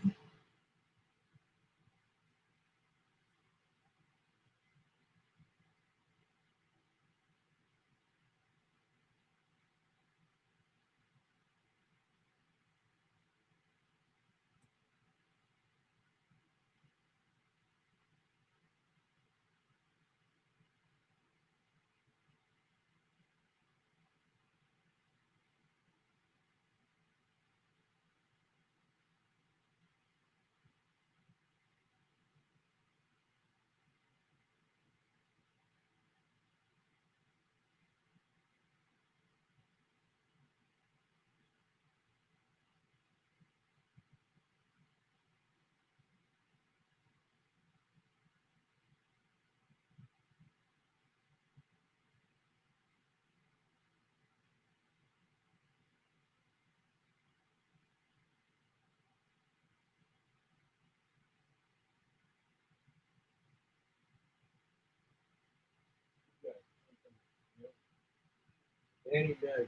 Danny does.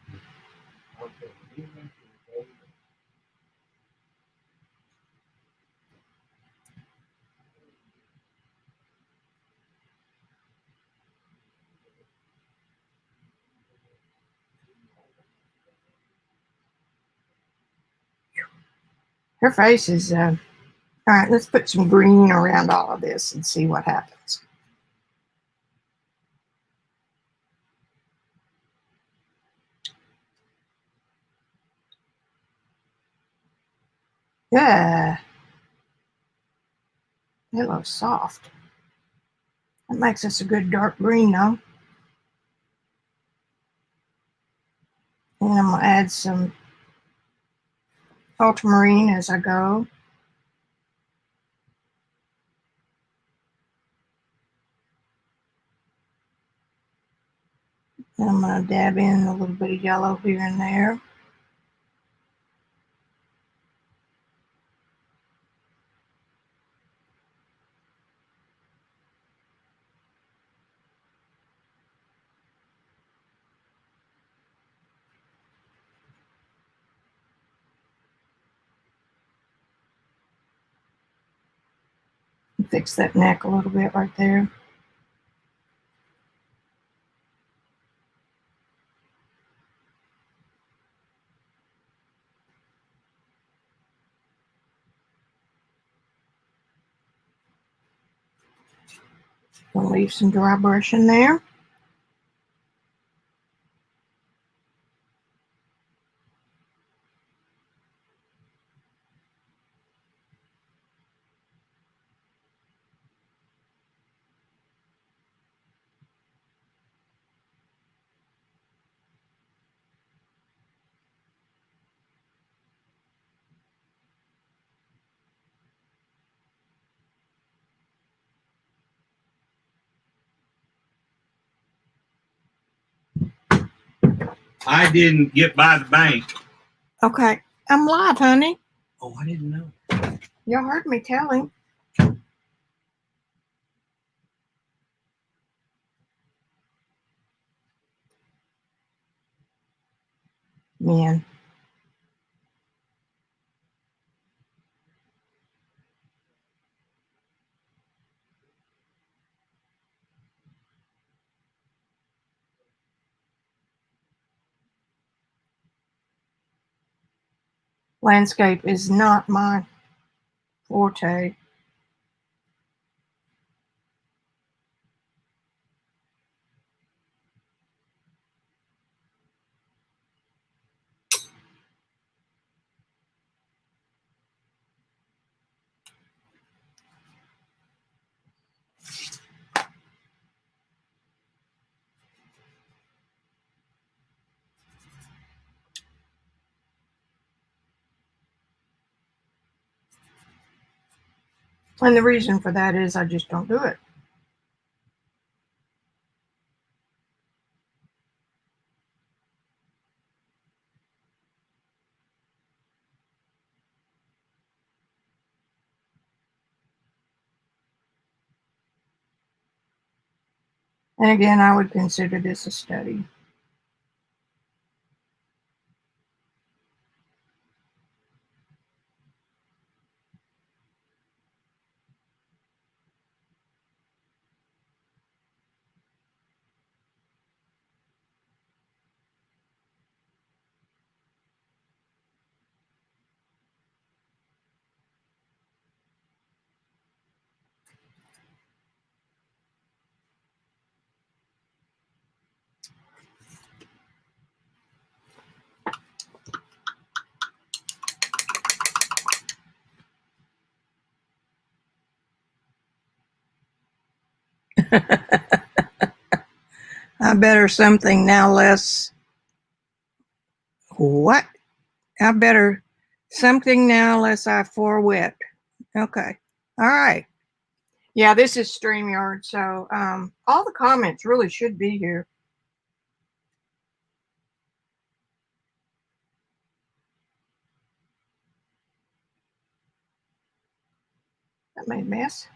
Her face is, all right, let's put some green around all of this and see what happens. Yeah, it looks soft. That makes us a good dark green though. And I'm gonna add some ultramarine as I go. And I'm gonna dab in a little bit of yellow here and there. Fix that neck a little bit right there. I'll leave some dry brush in there. I didn't get by the bank. Okay, I'm live, honey. Oh, I didn't know. Y'all heard me tell him. Man. Landscape is not my forte. And the reason for that is I just don't do it. And again, I would consider this a study. I better something now less. What? I better something now less I forwit. Okay. All right. Yeah, this is StreamYard, so all the comments really should be here. That made a mess.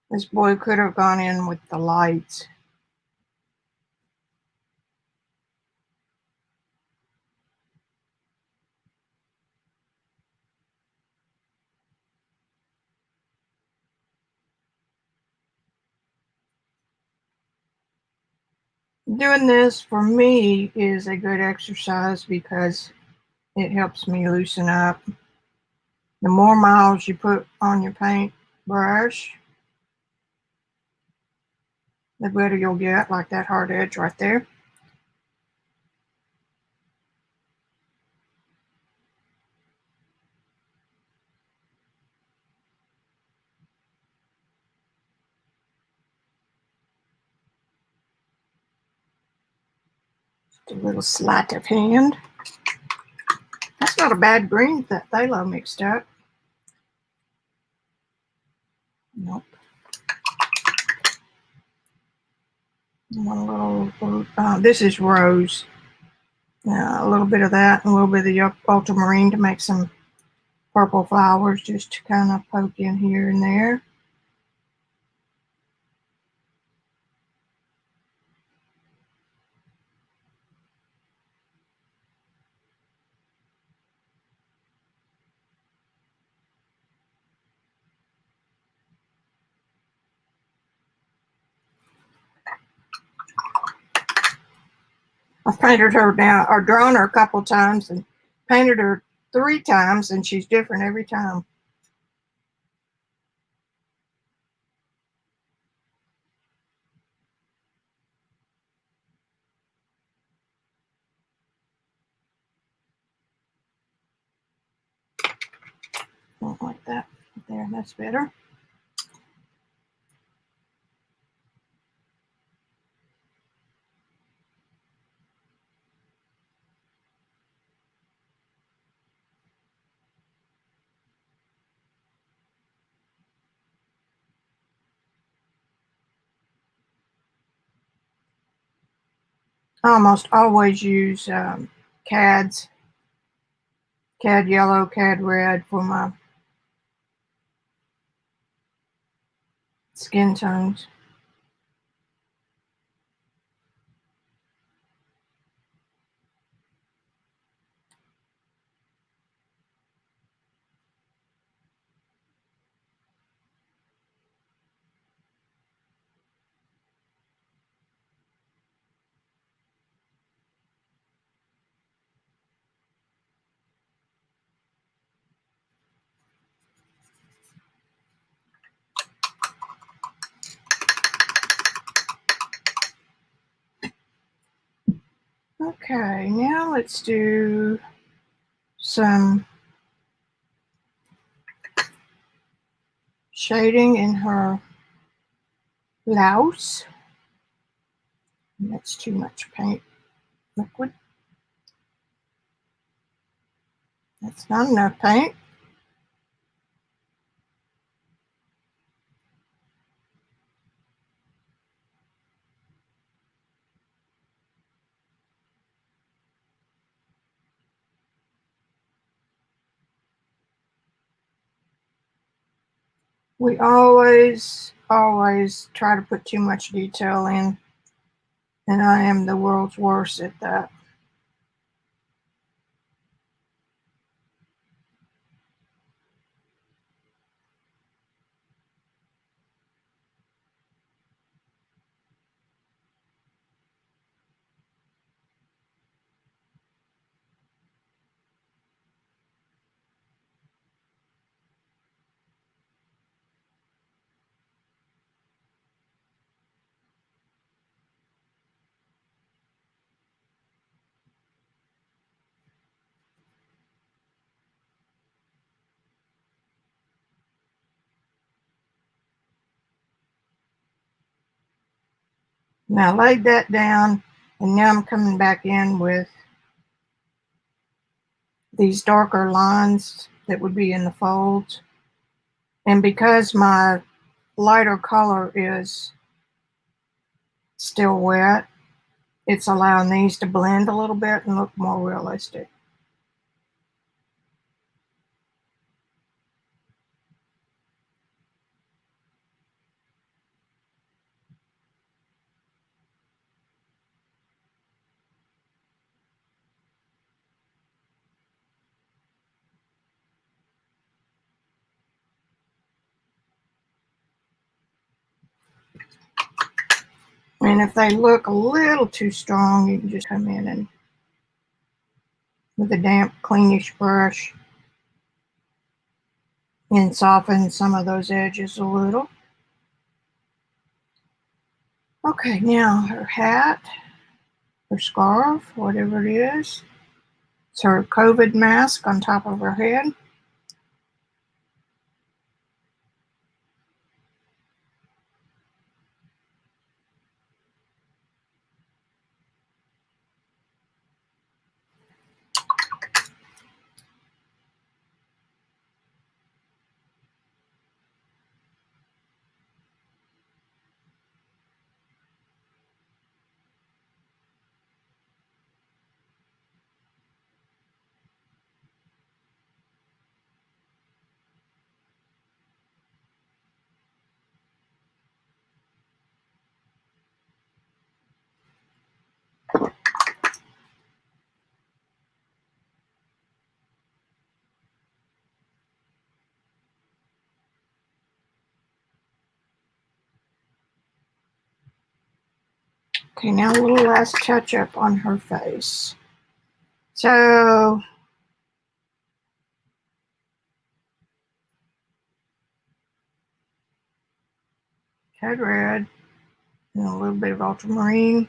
This boy could have gone in with the lights. Doing this for me is a good exercise because it helps me loosen up. The more miles you put on your paint brush, the better you'll get, like that hard edge right there. Just a little sleight of hand. That's not a bad green that phthalo mixed up. Nope. One little, this is rose. A little bit of that and a little bit of the ultramarine to make some purple flowers, just to kind of poke in here and there. I've painted her now, or drawn her a couple times, and painted her 3 times, and she's different every time. Don't like that. There, that's better. I almost always use CAD yellow, CAD red for my skin tones. Okay, now let's do some shading in her blouse. That's too much paint liquid. That's not enough paint. We always try to put too much detail in, and I am the world's worst at that. Now I laid that down, and now I'm coming back in with these darker lines that would be in the folds. And because my lighter color is still wet, it's allowing these to blend a little bit and look more realistic. And if they look a little too strong, you can just come in and with a damp, cleanish brush and soften some of those edges a little. Okay, now her hat, her scarf, whatever it is. It's her COVID mask on top of her head. Okay, now a little last touch up on her face. So Code Red and a little bit of ultramarine,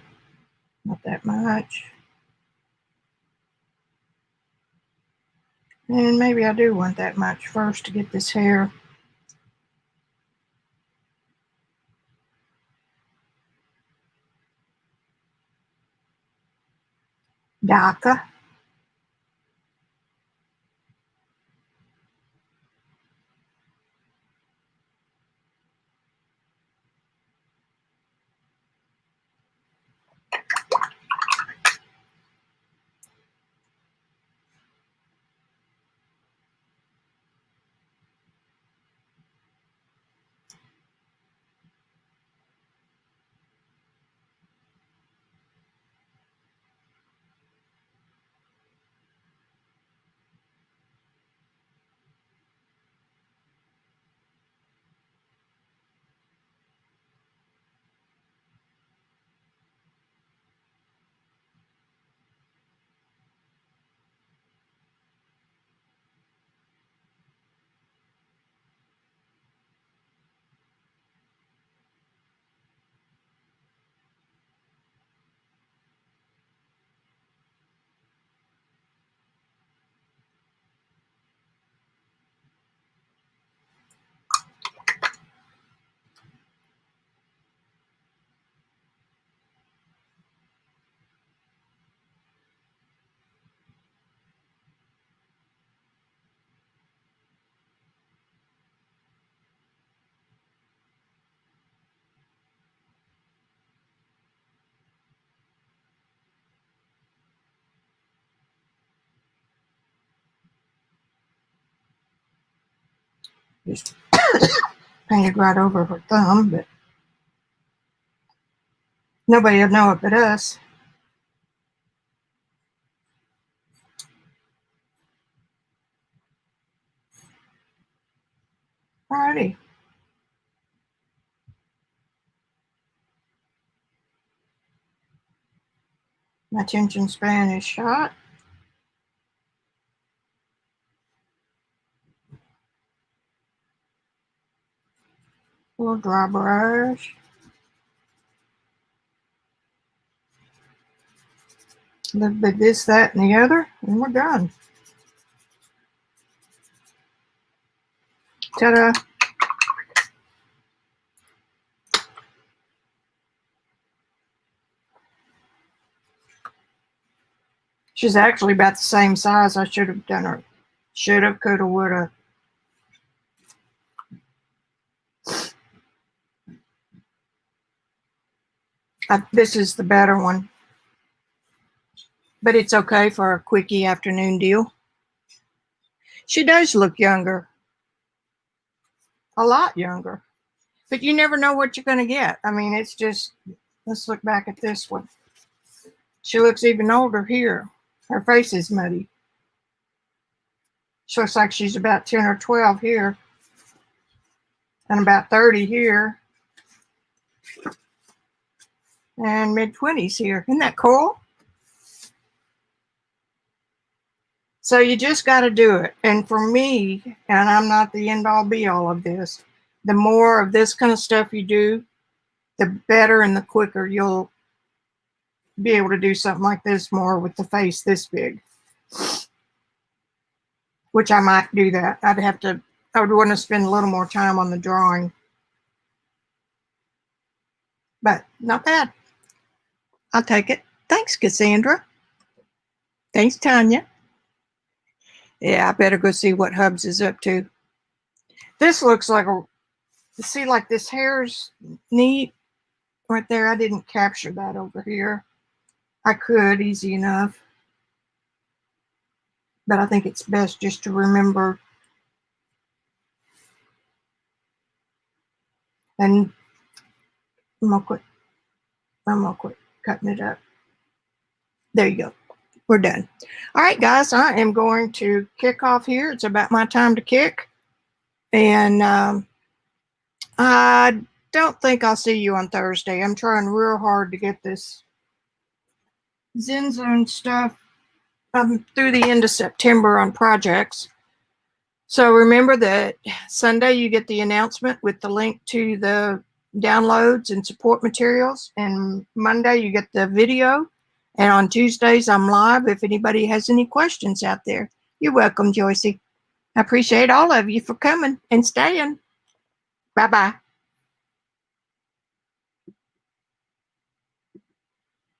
not that much. And maybe I do want that much first to get this hair. Darker. Just painted right over her thumb, but nobody will know it but us. Alrighty. My attention span is shot. A little dry brush. A little bit of this, that, and the other, and we're done. Ta-da! She's actually about the same size. I should have done her. Should have, could have, would have. This is the better one. But it's okay for a quickie afternoon deal. She does look younger. A lot younger. But you never know what you're going to get. I mean, it's just, let's look back at this one. She looks even older here. Her face is muddy. She looks like she's about 10 or 12 here. And about 30 here. and mid-20s here. Isn't that cool? So you just got to do it. And for me, and I'm not the end-all be-all of this, the more of this kind of stuff you do, the better and the quicker you'll be able to do something like this more with the face this big. Which I might do that. I would want to spend a little more time on the drawing. But not bad. I'll take it. Thanks, Cassandra. Thanks, Tanya. Yeah, I better go see what Hubs is up to. This looks like see, like this hair's neat right there. I didn't capture that over here. I could, easy enough. But I think it's best just to remember. And I'm gonna quit cutting it up. There you go. We're done. All right, guys, I am going to kick off here. It's about my time to kick. And I don't think I'll see you on Thursday. I'm trying real hard to get this ZenZone stuff through the end of September on projects. So remember that Sunday you get the announcement with the link to the downloads and support materials. And Monday you get the video. And on Tuesdays I'm live if anybody has any questions out there. You're welcome, Joycey. I appreciate all of you for coming and staying. Bye-bye.